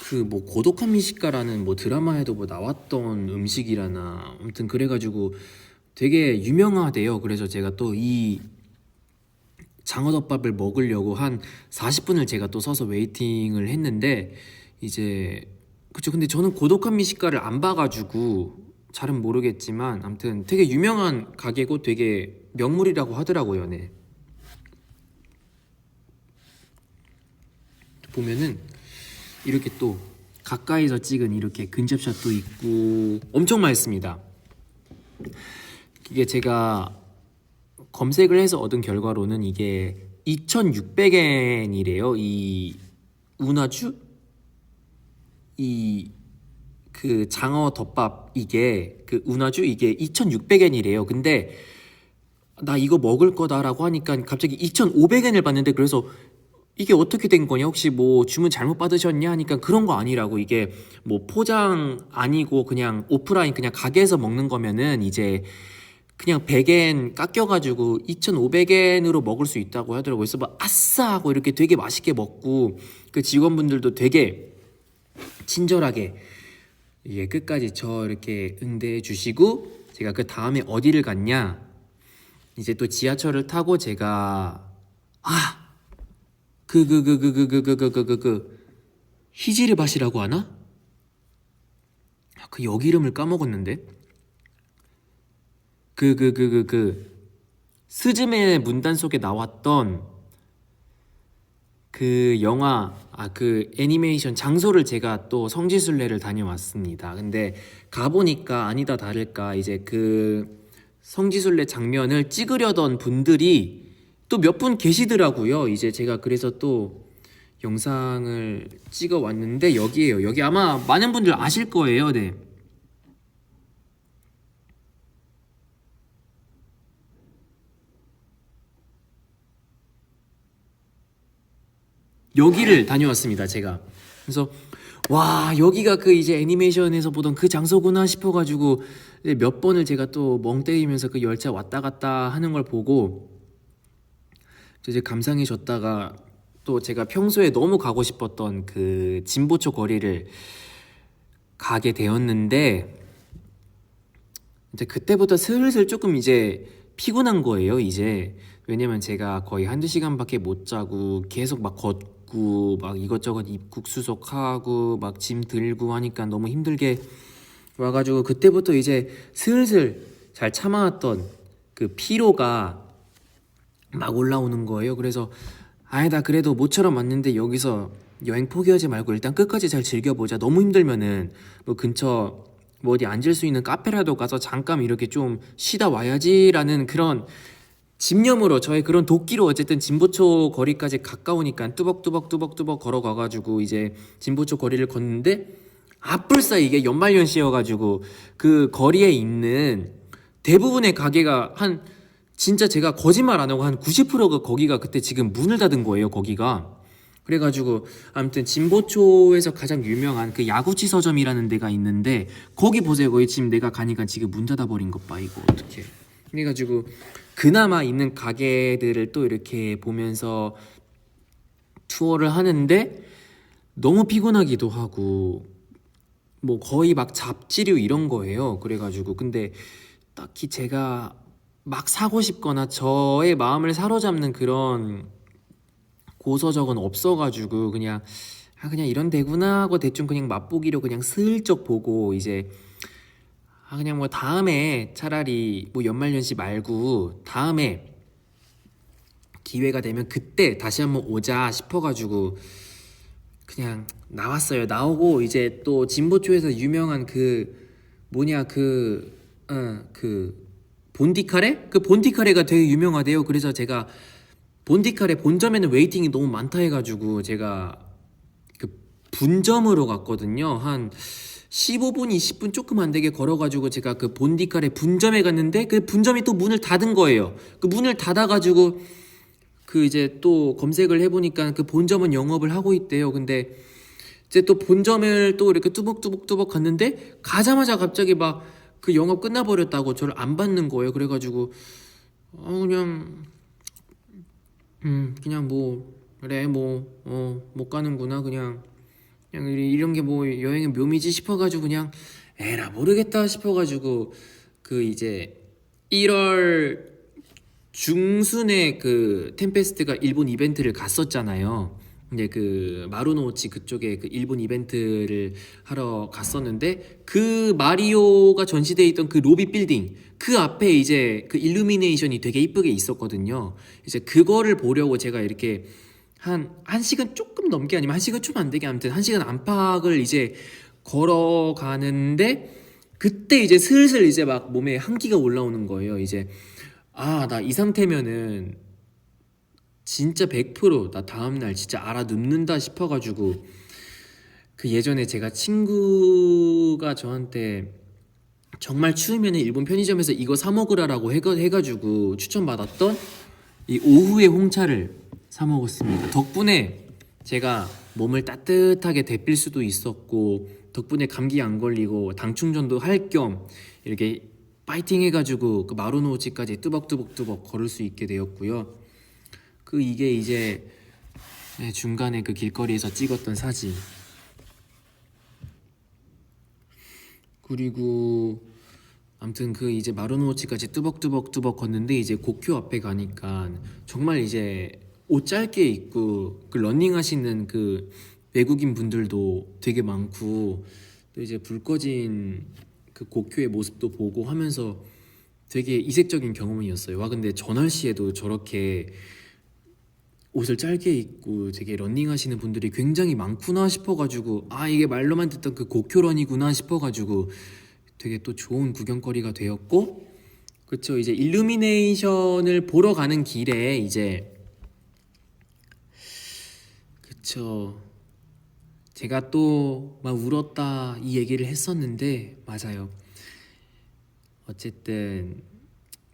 그 뭐 고독한 미식가라는 뭐 드라마에도 뭐 나왔던 음식이라나 아무튼 그래가지고 되게 유명하대요. 그래서 제가 또 이 장어덮밥을 먹으려고 한 40분을 제가 또 서서 웨이팅을 했는데 이제 그쵸. 근데 저는 고독한 미식가를 안 봐가지고 잘은 모르겠지만 아무튼 되게 유명한 가게고 되게 명물이라고 하더라고요. 네. 보면은 이렇게 또 가까이서 찍은 이렇게 근접샷도 있고 엄청 맛있습니다. 이게 제가 검색을 해서 얻은 결과로는 이게 2,600엔이래요. 이 우나주? 이 그 장어 덮밥 이게 그 우나주 이게 2,600엔이래요. 근데 나 이거 먹을 거다라고 하니까 갑자기 2,500엔을 봤는데 그래서 이게 어떻게 된 거냐? 혹시 뭐 주문 잘못 받으셨냐? 하니까 그런 거 아니라고. 이게 뭐 포장 아니고 그냥 오프라인 그냥 가게에서 먹는 거면은 이제 그냥 100엔 깎여가지고 2,500엔으로 먹을 수 있다고 하더라고요. 그래서 막 아싸 하고 이렇게 되게 맛있게 먹고 그 직원분들도 되게 친절하게 예, 끝까지 저 이렇게 응대해 주시고 제가 그 다음에 어디를 갔냐? 이제 또 지하철을 타고 제가 히지르밭이라고 하나? 그 역 이름을 까먹었는데 스즈메의 문단 속에 나왔던 그 영화 그 애니메이션 장소를 제가 또 성지순례를 다녀왔습니다. 근데 가보니까 아니다 다를까 이제 그 성지순례 장면을 찍으려던 분들이 또 몇 분 계시더라고요. 이제 제가 그래서 또 영상을 찍어 왔는데 여기에요. 여기 아마 많은 분들 아실 거예요. 네. 여기를 다녀왔습니다, 제가. 그래서 와, 여기가 그 이제 애니메이션에서 보던 그 장소구나 싶어가지고 몇 번을 제가 또 멍 때리면서 그 열차 왔다 갔다 하는 걸 보고 이제 감상해줬다가 또 제가 평소에 너무 가고 싶었던 그 진보초 거리를 가게 되었는데 이제 그때부터 슬슬 조금 이제 피곤한 거예요, 이제. 왜냐면 제가 거의 한두 시간밖에 못 자고 계속 막 걷고 막 이것저것 입국 수속하고 막 짐 들고 하니까 너무 힘들게 와가지고 그때부터 이제 슬슬 잘 참아왔던 그 피로가 막 올라오는 거예요. 그래서 아니다 그래도 모처럼 왔는데 여기서 여행 포기하지 말고 일단 끝까지 잘 즐겨보자. 너무 힘들면은 뭐 근처 뭐 어디 앉을 수 있는 카페라도 가서 잠깐 이렇게 좀 쉬다 와야지라는 그런 집념으로 저의 그런 도끼로 어쨌든 진보초 거리까지 가까우니까 뚜벅뚜벅 걸어가가지고 이제 진보초 거리를 걷는데 아뿔싸 이게 연말연시여가지고 그 거리에 있는 대부분의 가게가 한 진짜 제가 거짓말 안 하고 한 90%가 거기가 그때 지금 문을 닫은 거예요, 거기가. 그래가지고 아무튼 진보초에서 가장 유명한 그 야구치 서점이라는 데가 있는데 거기 보세요. 거기 지금 내가 가니까 지금 문 닫아버린 것 봐. 이거 어떡해. 그래가지고 그나마 있는 가게들을 또 이렇게 보면서 투어를 하는데 너무 피곤하기도 하고 뭐 거의 막 잡지류 이런 거예요. 그래가지고 근데 딱히 제가 막 사고 싶거나 저의 마음을 사로잡는 그런 고서적은 없어가지고 그냥 그냥 이런 데구나 하고 대충 그냥 맛보기로 그냥 슬쩍 보고 이제 그냥 뭐 다음에 차라리 뭐 연말연시 말고 다음에 기회가 되면 그때 다시 한번 오자 싶어가지고 그냥 나왔어요. 나오고 이제 또 진보초에서 유명한 그 뭐냐 그 본디카레? 그 본디카레가 되게 유명하대요. 그래서 제가 본디카레 본점에는 웨이팅이 너무 많다 해가지고 제가 그 분점으로 갔거든요. 한 15분, 20분 조금 안 되게 걸어가지고 제가 그 본디카레 분점에 갔는데 그 분점이 또 문을 닫은 거예요. 그 문을 닫아가지고 그 이제 또 검색을 해보니까 그 본점은 영업을 하고 있대요. 근데 이제 또 본점을 또 이렇게 뚜벅뚜벅 갔는데 가자마자 갑자기 막 그 영업 끝나버렸다고 저를 안 받는 거예요. 그래가지고 그냥 뭐 그래 뭐 못 가는구나 그냥 이런 게 뭐 여행의 묘미지 싶어가지고 그냥 에라 모르겠다 싶어가지고 그 이제 1월 중순에 그 템페스트가 일본 이벤트를 갔었잖아요. 근데 그 마루노우치 그쪽에 그 일본 이벤트를 하러 갔었는데 그 마리오가 전시돼 있던 그 로비 빌딩 그 앞에 이제 그 일루미네이션이 되게 이쁘게 있었거든요. 이제 그거를 보려고 제가 이렇게 한 1시간 조금 넘게 아니면 1시간 좀 안 되게 아무튼 1시간 안팎을 이제 걸어가는데 그때 이제 슬슬 이제 막 몸에 한기가 올라오는 거예요. 이제 나 이 상태면은 진짜 100%나 다음날 진짜 알아눕는다 싶어가지고 그 예전에 제가 친구가 저한테 정말 추우면 일본 편의점에서 이거 사 먹으라라고 해가지고 추천받았던 이 오후의 홍차를 사 먹었습니다. 덕분에 제가 몸을 따뜻하게 데필 수도 있었고, 덕분에 감기 안 걸리고 당 충전도 할 겸 이렇게 파이팅 해가지고 그 마루노우치까지 뚜벅뚜벅뚜벅 걸을 수 있게 되었고요. 이게 이제 중간에 그 길거리에서 찍었던 사진. 그리고 아무튼 이제 마루노우치까지 뚜벅뚜벅뚜벅 걷는데, 이제 고쿄 앞에 가니까 정말 이제 옷 짧게 입고 그 러닝 하시는 그 외국인 분들도 되게 많고, 또 이제 불 꺼진 그 고쿄의 모습도 보고 하면서 되게 이색적인 경험이었어요. 와, 근데 저 날씨에도 저렇게 옷을 짧게 입고 되게 러닝 하시는 분들이 굉장히 많구나 싶어가지고, 이게 말로만 듣던 그 고쿄런이구나 싶어가지고 되게 또 좋은 구경거리가 되었고, 그쵸. 이제 일루미네이션을 보러 가는 길에 이제, 그쵸, 제가 또 막 울었다 이 얘기를 했었는데, 맞아요. 어쨌든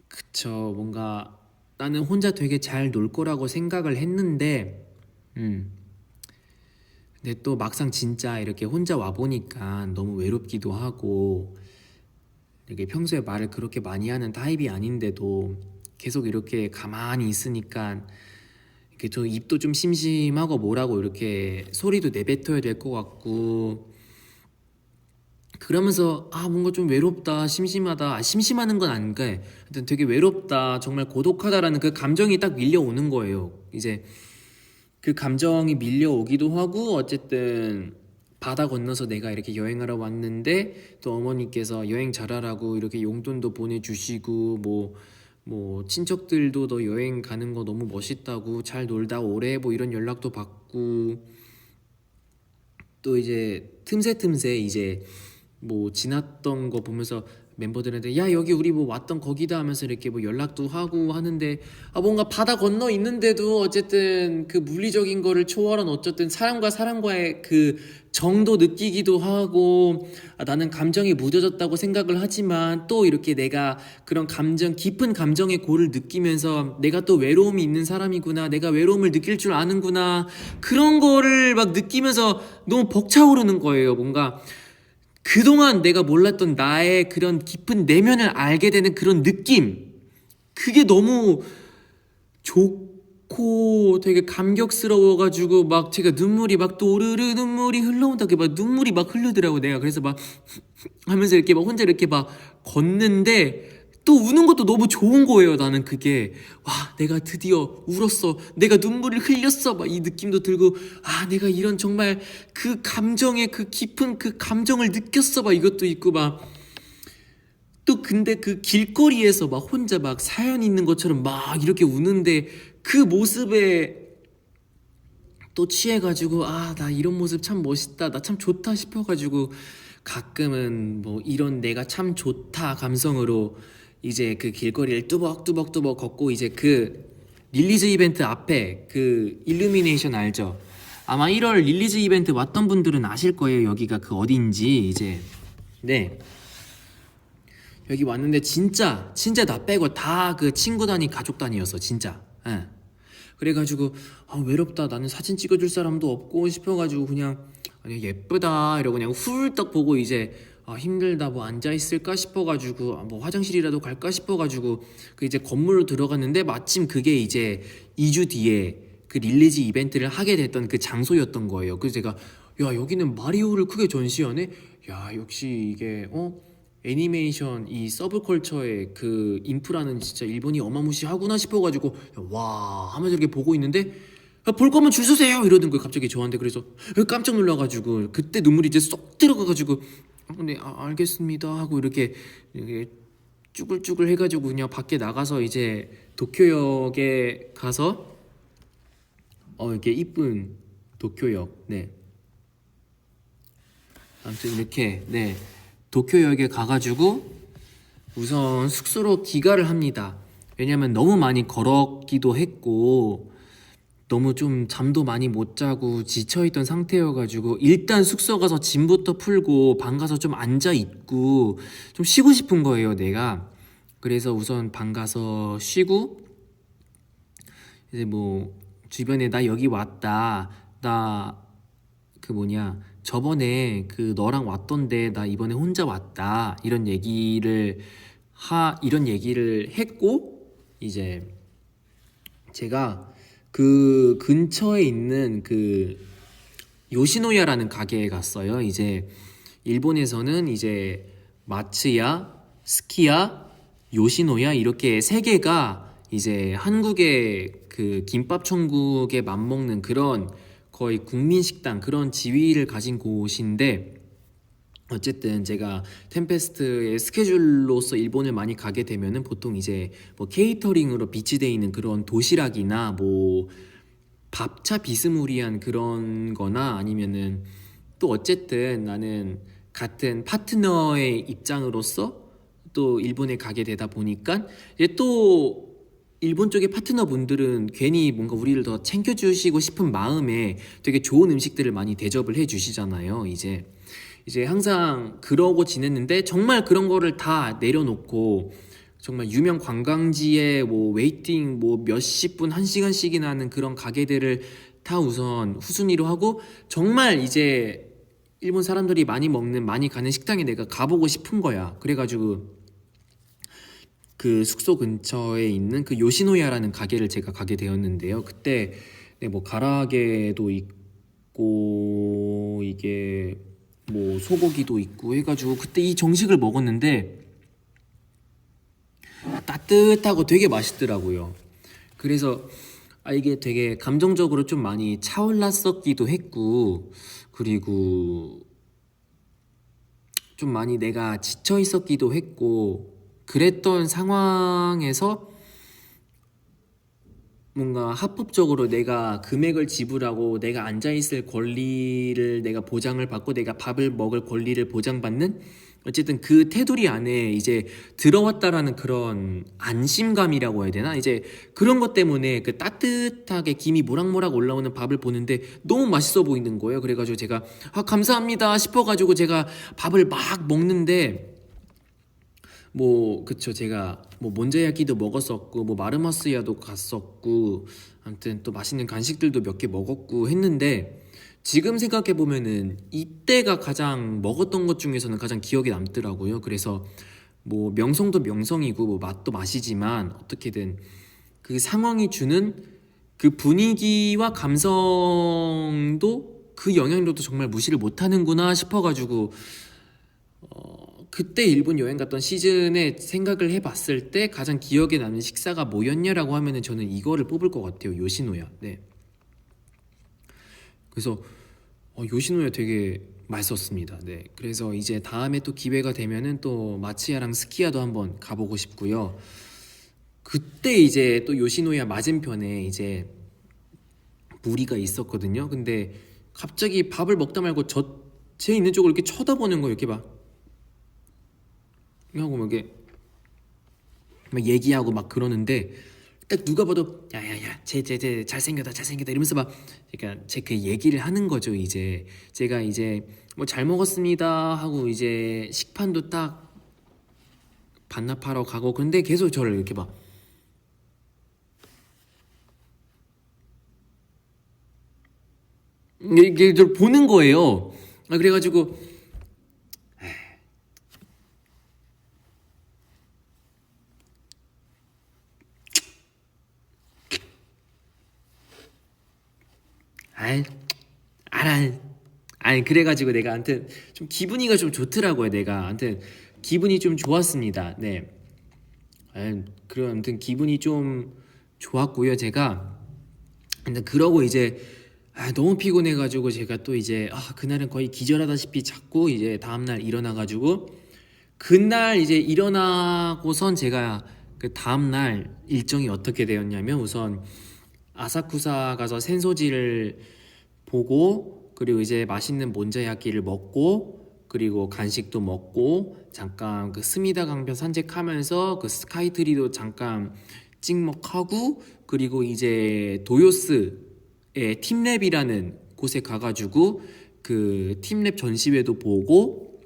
그쵸, 뭔가 나는 혼자 되게 잘 놀 거라고 생각을 했는데, 근데 또 막상 진짜 이렇게 혼자 와 보니까 너무 외롭기도 하고, 이렇게 평소에 말을 그렇게 많이 하는 타입이 아닌데도 계속 이렇게 가만히 있으니까 이렇게 저 입도 좀 심심하고 뭐라고 이렇게 소리도 내뱉어야 될 것 같고, 그러면서 뭔가 좀 외롭다, 심심하다. 심심하는 건 아닌가. 하여튼 되게 외롭다, 정말 고독하다라는 그 감정이 딱 밀려오는 거예요. 이제 그 감정이 밀려오기도 하고, 어쨌든 바다 건너서 내가 이렇게 여행하러 왔는데 또 어머니께서 여행 잘하라고 이렇게 용돈도 보내주시고, 뭐 친척들도 너 여행 가는 거 너무 멋있다고, 잘 놀다 오래, 뭐 이런 연락도 받고, 또 이제 틈새 이제 뭐 지났던 거 보면서 멤버들한테 야, 여기 우리 뭐 왔던 거기다 하면서 이렇게 뭐 연락도 하고 하는데, 뭔가 바다 건너 있는데도 어쨌든 그 물리적인 거를 초월한 어쨌든 사람과 사람과의 그 정도 느끼기도 하고, 나는 감정이 무뎌졌다고 생각을 하지만 또 이렇게 내가 그런 감정, 깊은 감정의 고를 느끼면서 내가 또 외로움이 있는 사람이구나, 내가 외로움을 느낄 줄 아는구나, 그런 거를 막 느끼면서 너무 벅차오르는 거예요. 뭔가 그동안 내가 몰랐던 나의 그런 깊은 내면을 알게 되는 그런 느낌, 그게 너무 좋고 되게 감격스러워가지고 막 제가 눈물이 막 또르르 눈물이 흘러온다고 막 눈물이 막 흐르더라고. 내가 그래서 막 하면서 이렇게 막 혼자 이렇게 막 걷는데 또 우는 것도 너무 좋은 거예요. 나는 그게 내가 드디어 울었어, 내가 눈물을 흘렸어, 막 이 느낌도 들고, 내가 이런 정말 그 감정의 그 깊은 그 감정을 느꼈어, 막 이것도 있고, 막 또 근데 그 길거리에서 막 혼자 막 사연 있는 것처럼 막 이렇게 우는데 그 모습에 또 취해가지고 나 이런 모습 참 멋있다, 나 참 좋다 싶어가지고 가끔은 뭐 이런 내가 참 좋다 감성으로 이제 그 길거리를 뚜벅뚜벅뚜벅 걷고, 이제 그 릴리즈 이벤트 앞에 그 일루미네이션 알죠? 아마 1월 릴리즈 이벤트 왔던 분들은 아실 거예요. 여기가 그 어딘지. 이제 네, 여기 왔는데 진짜 나 빼고 다 그 친구 단위 가족 단위였어 진짜. 그래가지고 외롭다, 나는 사진 찍어줄 사람도 없고 싶어가지고 그냥 아니 예쁘다 이러고 그냥 훌떡 보고, 이제 힘들다, 뭐 앉아있을까 싶어가지고 뭐 화장실이라도 갈까 싶어가지고 그 이제 건물로 들어갔는데 마침 그게 이제 2주 뒤에 그 릴리즈 이벤트를 하게 됐던 그 장소였던 거예요. 그래서 제가 야, 여기는 마리오를 크게 전시하네? 야, 역시 이게 애니메이션 이 서브컬처의 그 인프라는 진짜 일본이 어마무시하구나 싶어가지고 와 하면서 이렇게 보고 있는데, 볼 거면 줄 서세요 이러는 거예요 갑자기 저한테. 그래서 깜짝 놀라가지고 그때 눈물이 이제 쏙 들어가가지고 네 알겠습니다 하고 이렇게 쭈글쭈글 해가지고 그냥 밖에 나가서 이제 도쿄역에 가서 이렇게 이쁜 도쿄역, 네, 아무튼 이렇게 네 도쿄역에 가가지고 우선 숙소로 귀가를 합니다. 왜냐면 너무 많이 걸었기도 했고 너무 좀 잠도 많이 못 자고 지쳐있던 상태여가지고 일단 숙소 가서 짐부터 풀고 방 가서 좀 앉아있고 좀 쉬고 싶은 거예요 내가. 그래서 우선 방 가서 쉬고 이제 뭐 주변에 나 여기 왔다. 나 그 뭐냐 저번에 그 너랑 왔던데 나 이번에 혼자 왔다. 이런 얘기를 했고 이제 제가 그 근처에 있는 그 요시노야라는 가게에 갔어요. 이제 일본에서는 이제 마츠야, 스키야, 요시노야 이렇게 세 개가 이제 한국의 그 김밥 천국에 맞먹는 그런 거의 국민 식당 그런 지위를 가진 곳인데 어쨌든 제가 템페스트의 스케줄로서 일본을 많이 가게 되면은 보통 이제 뭐 케이터링으로 비치돼 있는 그런 도시락이나 뭐 밥차 비스무리한 그런 거나 아니면은 또 어쨌든 나는 같은 파트너의 입장으로서 또 일본에 가게 되다 보니까 이제 또 일본 쪽의 파트너분들은 괜히 뭔가 우리를 더 챙겨주시고 싶은 마음에 되게 좋은 음식들을 많이 대접을 해주시잖아요. 이제 항상 그러고 지냈는데 정말 그런 거를 다 내려놓고 정말 유명 관광지에 뭐 웨이팅 뭐 몇십 분, 한 시간씩이나 하는 그런 가게들을 다 우선 후순위로 하고 정말 이제 일본 사람들이 많이 먹는 많이 가는 식당에 내가 가보고 싶은 거야. 그래가지고 그 숙소 근처에 있는 그 요시노야라는 가게를 제가 가게 되었는데요. 그때 네, 뭐 가라아게도 있고 이게 뭐 소고기도 있고 해가지고 그때 이 정식을 먹었는데 따뜻하고 되게 맛있더라고요. 그래서 이게 되게 감정적으로 좀 많이 차올랐었기도 했고 그리고 좀 많이 내가 지쳐 있었기도 했고 그랬던 상황에서 뭔가 합법적으로 내가 금액을 지불하고 내가 앉아있을 권리를 내가 보장을 받고 내가 밥을 먹을 권리를 보장받는 어쨌든 그 테두리 안에 이제 들어왔다라는 그런 안심감이라고 해야 되나? 이제 그런 것 때문에 그 따뜻하게 김이 모락모락 올라오는 밥을 보는데 너무 맛있어 보이는 거예요. 그래가지고 제가 감사합니다 싶어가지고 제가 밥을 막 먹는데 뭐 그쵸 제가 뭐 몬자야끼도 먹었었고 뭐 마르마스야도 갔었고 아무튼 또 맛있는 간식들도 몇 개 먹었고 했는데 지금 생각해 보면은 이때가 가장 먹었던 것 중에서는 가장 기억에 남더라고요. 그래서 뭐 명성도 명성이고 뭐 맛도 맛이지만 어떻게든 그 상황이 주는 그 분위기와 감성도 그 영향력도 정말 무시를 못하는구나 싶어가지고 그때 일본 여행 갔던 시즌에 생각을 해봤을 때 가장 기억에 남는 식사가 뭐였냐라고 하면은 저는 이거를 뽑을 것 같아요. 요시노야. 네. 그래서 요시노야 되게 맛있었습니다. 네. 그래서 이제 다음에 또 기회가 되면은 또 마츠야랑 스키야도 한번 가보고 싶고요. 그때 이제 또 요시노야 맞은편에 이제 무리가 있었거든요. 근데 갑자기 밥을 먹다 말고 제 있는 쪽을 이렇게 쳐다보는 거예요. 이렇게 막 하고 막 이렇게 막 얘기하고 막 그러는데 딱 누가 봐도 야야야 쟤 잘생겼다 이러면서 막 그러니까 제 그 얘기를 하는 거죠. 이제 제가 이제 뭐 잘 먹었습니다 하고 이제 식판도 딱 반납하러 가고 근데 계속 저를 이렇게 막 이게 저를 보는 거예요. 그래가지고 아이 알아 아니 그래가지고 내가 아무튼 좀 기분이가 좀 좋더라고요. 내가 아무튼 기분이 좀 좋았습니다. 네. 그럼 아무튼 기분이 좀 좋았고요. 제가 근데 그러고 이제 너무 피곤해가지고 제가 또 이제 그날은 거의 기절하다시피 잤고 이제 다음날 일어나가지고 그날 이제 일어나고선 제가 그 다음날 일정이 어떻게 되었냐면 우선 아사쿠사 가서 센소지를 보고 그리고 이제 맛있는 몬자야끼를 먹고 그리고 간식도 먹고 잠깐 그 스미다 강변 산책하면서 그 스카이트리도 잠깐 찍먹하고 그리고 이제 도요스의 팀랩이라는 곳에 가가지고 그 팀랩 전시회도 보고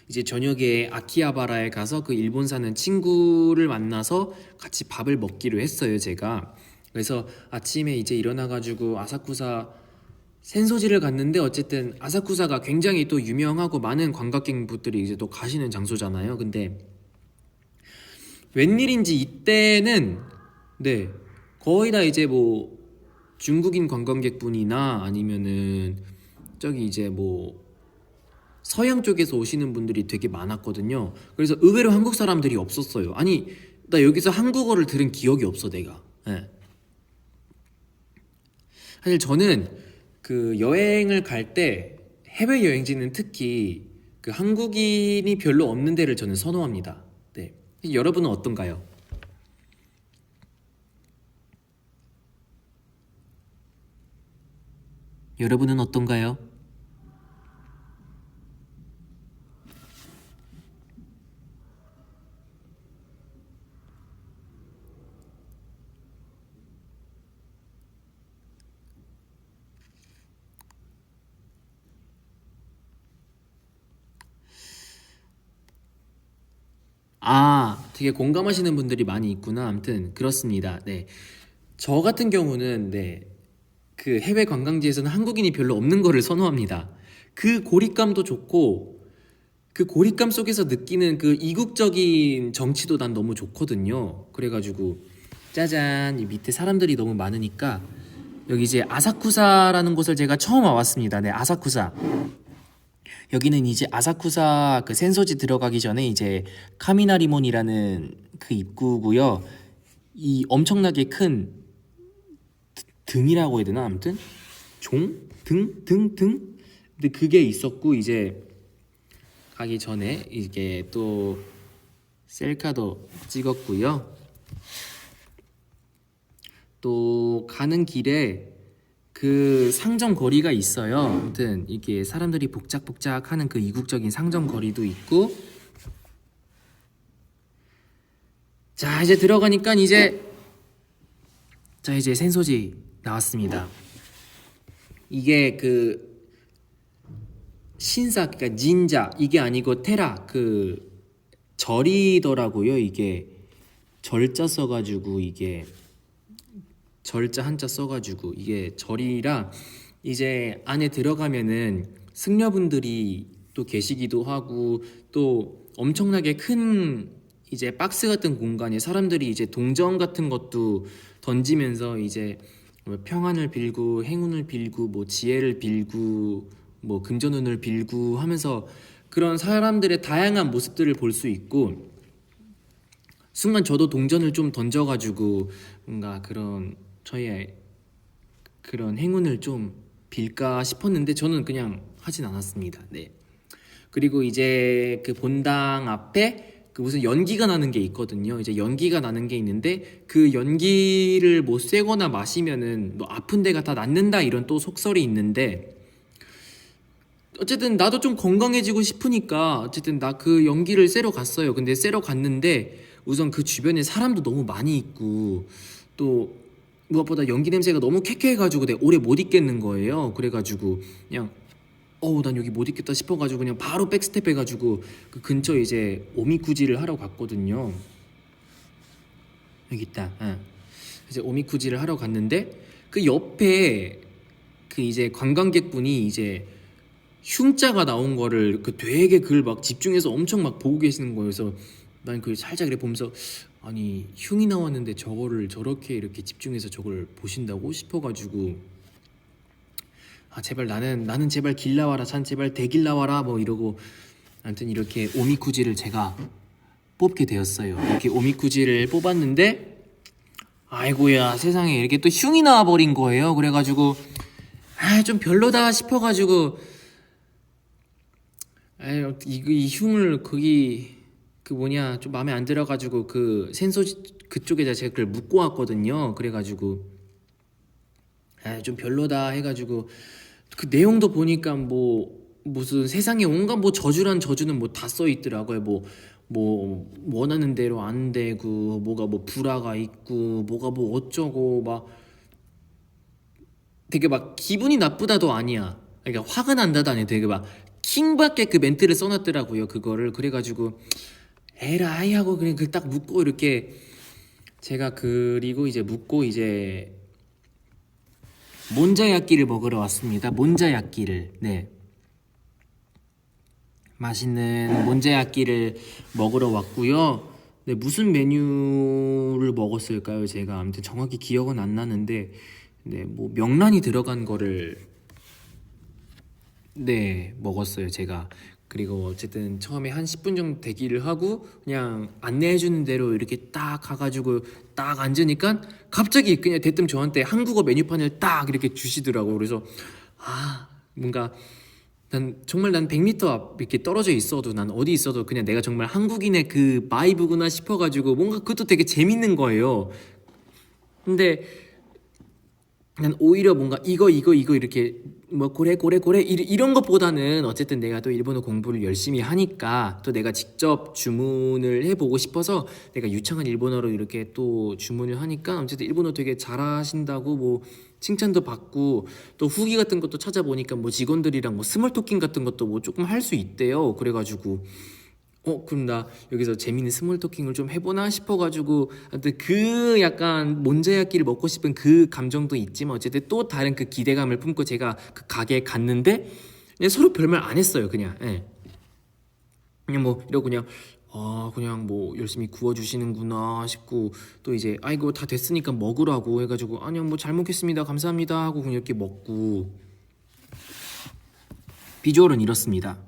이제 저녁에 아키하바라에 가서 그 일본 사는 친구를 만나서 같이 밥을 먹기로 했어요. 제가 그래서 아침에 이제 일어나가지고 아사쿠사 센소지를 갔는데 어쨌든 아사쿠사가 굉장히 또 유명하고 많은 관광객분들이 이제 또 가시는 장소잖아요. 근데 웬일인지 이때는 네 거의 다 이제 뭐 중국인 관광객분이나 아니면은 저기 이제 뭐 서양 쪽에서 오시는 분들이 되게 많았거든요. 그래서 의외로 한국 사람들이 없었어요. 아니 나 여기서 한국어를 들은 기억이 없어 내가. 예. 사실 저는 그 여행을 갈 때 해외 여행지는 특히 그 한국인이 별로 없는 데를 저는 선호합니다. 네. 여러분은 어떤가요? 여러분은 어떤가요? 되게 공감하시는 분들이 많이 있구나. 아무튼 그렇습니다. 네. 저 같은 경우는 네. 그 해외 관광지에서는 한국인이 별로 없는 거를 선호합니다. 그 고립감도 좋고 그 고립감 속에서 느끼는 그 이국적인 정치도 난 너무 좋거든요. 그래가지고 짜잔 이 밑에 사람들이 너무 많으니까 여기 이제 아사쿠사라는 곳을 제가 처음 와봤습니다. 네, 아사쿠사. 여기는 이제 아사쿠사 그 센소지 들어가기 전에 이제 카미나리몬이라는 그 입구고요. 이 엄청나게 큰 등이라고 해야 되나? 아무튼 종? 등? 근데 그게 있었고 이제 가기 전에 이게 또 셀카도 찍었고요. 또 가는 길에 그 상점 거리가 있어요. 아무튼 이게 사람들이 복작복작하는 그 이국적인 상점 거리도 있고 자 이제 들어가니까 이제 센소지 나왔습니다. 이게 그 신사 그러니까 진자 이게 아니고 테라 그 절이더라고요. 이게 절자 써가지고 이게 절자 한자 써가지고 이게 절이라 이제 안에 들어가면은 승려분들이 또 계시기도 하고 또 엄청나게 큰 이제 박스 같은 공간에 사람들이 이제 동전 같은 것도 던지면서 이제 뭐 평안을 빌고 행운을 빌고 뭐 지혜를 빌고 뭐 금전운을 빌고 하면서 그런 사람들의 다양한 모습들을 볼 수 있고 순간 저도 동전을 좀 던져가지고 뭔가 그런 저의 그런 행운을 좀 빌까 싶었는데 저는 그냥 하진 않았습니다. 네. 그리고 이제 그 본당 앞에 그 무슨 연기가 나는 게 있거든요. 이제 연기가 나는 게 있는데 그 연기를 뭐 쐬거나 마시면은 뭐 아픈 데가 다 낫는다 이런 또 속설이 있는데 어쨌든 나도 좀 건강해지고 싶으니까 어쨌든 나 그 연기를 쐬러 갔어요. 근데 쐬러 갔는데 우선 그 주변에 사람도 너무 많이 있고 또 무엇보다 연기 냄새가 너무 쾌쾌해가지고 내가 오래 못 있겠는 거예요. 그래가지고 그냥 난 여기 못 있겠다 싶어가지고 그냥 바로 백스텝 해가지고 그 근처 이제 오미쿠지를 하러 갔거든요. 여기 있다. 이제 오미쿠지를 하러 갔는데 그 옆에 그 이제 관광객분이 이제 흉자가 나온 거를 그 되게 그걸 막 집중해서 엄청 막 보고 계시는 거여서 난 그걸 살짝 이렇게 보면서 아니 흉이 나왔는데 저거를 저렇게 이렇게 집중해서 저걸 보신다고 싶어가지고 제발 나는 제발 길 나와라 산 제발 대길 나와라 뭐 이러고 아무튼 이렇게 오미쿠지를 제가 뽑게 되었어요. 이렇게 오미쿠지를 뽑았는데 아이고야 세상에 이렇게 또 흉이 나와버린 거예요. 그래가지고 좀 별로다 싶어가지고 이 흉을 거기 그 뭐냐 좀 마음에 안 들어가지고 그 센소지 그쪽에다 제가 그걸 묶고 왔거든요. 그래가지고 좀 별로다 해가지고 그 내용도 보니까 뭐 무슨 세상에 온갖 뭐 저주란 저주는 뭐 다 써 있더라고요. 뭐 원하는 대로 안 되고 뭐가 뭐 불화가 있고 뭐가 뭐 어쩌고 막 되게 막 기분이 나쁘다도 아니야. 그러니까 화가 난다도 아니야. 되게 막 킹밖에 그 멘트를 써놨더라고요. 그거를 그래가지고 에라이 하고 그냥 그 딱 묶고 이렇게 제가 그리고 이제 묵고 이제 몬자야끼를 먹으러 왔습니다. 몬자야끼를. 네. 맛있는 몬자야끼를 먹으러 왔고요. 네, 무슨 메뉴를 먹었을까요? 제가 아무튼 정확히 기억은 안 나는데 네, 뭐 명란이 들어간 거를 네, 먹었어요, 제가. 그리고 어쨌든 처음에 한 10분 정도 대기를 하고 그냥 안내해 주는 대로 이렇게 딱 가가지고 딱 앉으니까 갑자기 그냥 대뜸 저한테 한국어 메뉴판을 딱 이렇게 주시더라고요. 그래서 아, 뭔가 난 100m 앞 이렇게 떨어져 있어도 난 어디 있어도 그냥 내가 정말 한국인의 그 바이브구나 싶어가지고 뭔가 그것도 되게 재밌는 거예요. 근데 난 오히려 뭔가 이거 이렇게 뭐 고래 이런 것보다는 어쨌든 내가 또 일본어 공부를 열심히 하니까 또 내가 직접 주문을 해보고 싶어서 내가 유창한 일본어로 이렇게 또 주문을 하니까 어쨌든 일본어 되게 잘하신다고 뭐 칭찬도 받고 또 후기 같은 것도 찾아보니까 뭐 직원들이랑 뭐 스몰 토킹 같은 것도 뭐 조금 할 수 있대요. 그래가지고 그럼 나 여기서 재밌는 스몰 토킹을 좀 해보나 싶어가지고 하여튼 그 약간 몬자야끼를 먹고 싶은 그 감정도 있지만 어쨌든 또 다른 그 기대감을 품고 제가 그 가게에 갔는데 그냥 서로 별말 안 했어요. 그냥 예. 그냥 뭐 이러고 그냥 그냥 뭐 열심히 구워주시는구나 싶고 또 이제 아이고 다 됐으니까 먹으라고 해가지고 아니요 뭐 잘 먹겠습니다 감사합니다 하고 그냥 이렇게 먹고 비주얼은 이렇습니다.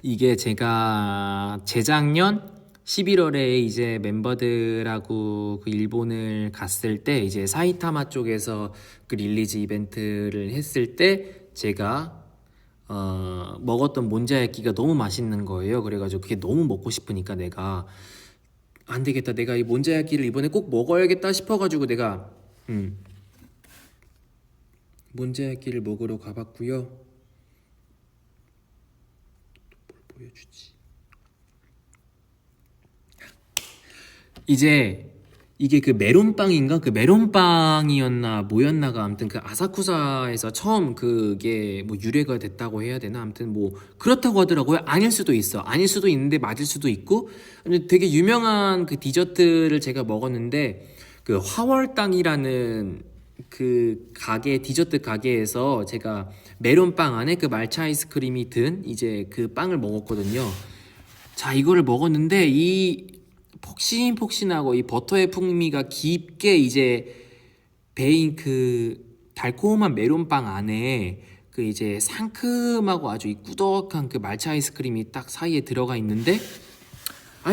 이게 제가 재작년 11월에 이제 멤버들하고 그 일본을 갔을 때 이제 사이타마 쪽에서 그 릴리즈 이벤트를 했을 때 제가 먹었던 몬자야끼가 너무 맛있는 거예요. 그래가지고 그게 너무 먹고 싶으니까 내가 안 되겠다. 내가 이 몬자야끼를 이번에 꼭 먹어야겠다 싶어가지고 내가 몬자야끼를 먹으러 가봤고요. 보여주지. 이제 이게 그 메론빵인가? 그 메론빵이었나 뭐였나가 아무튼 그 아사쿠사에서 처음 그게 뭐 유래가 됐다고 해야 되나? 아무튼 뭐 그렇다고 하더라고요. 아닐 수도 있어. 아닐 수도 있는데 맞을 수도 있고 되게 유명한 그 디저트를 제가 먹었는데 그 화월땅이라는 그 가게 디저트 가게에서 제가 메론빵 안에 그 말차 아이스크림이 든 이제 그 빵을 먹었거든요. 자, 이거를 먹었는데 이 폭신폭신하고 이 버터의 풍미가 깊게 이제 배인 그 달콤한 메론빵 안에 그 이제 상큼하고 아주 이 꾸덕한 그 말차 아이스크림이 딱 사이에 들어가 있는데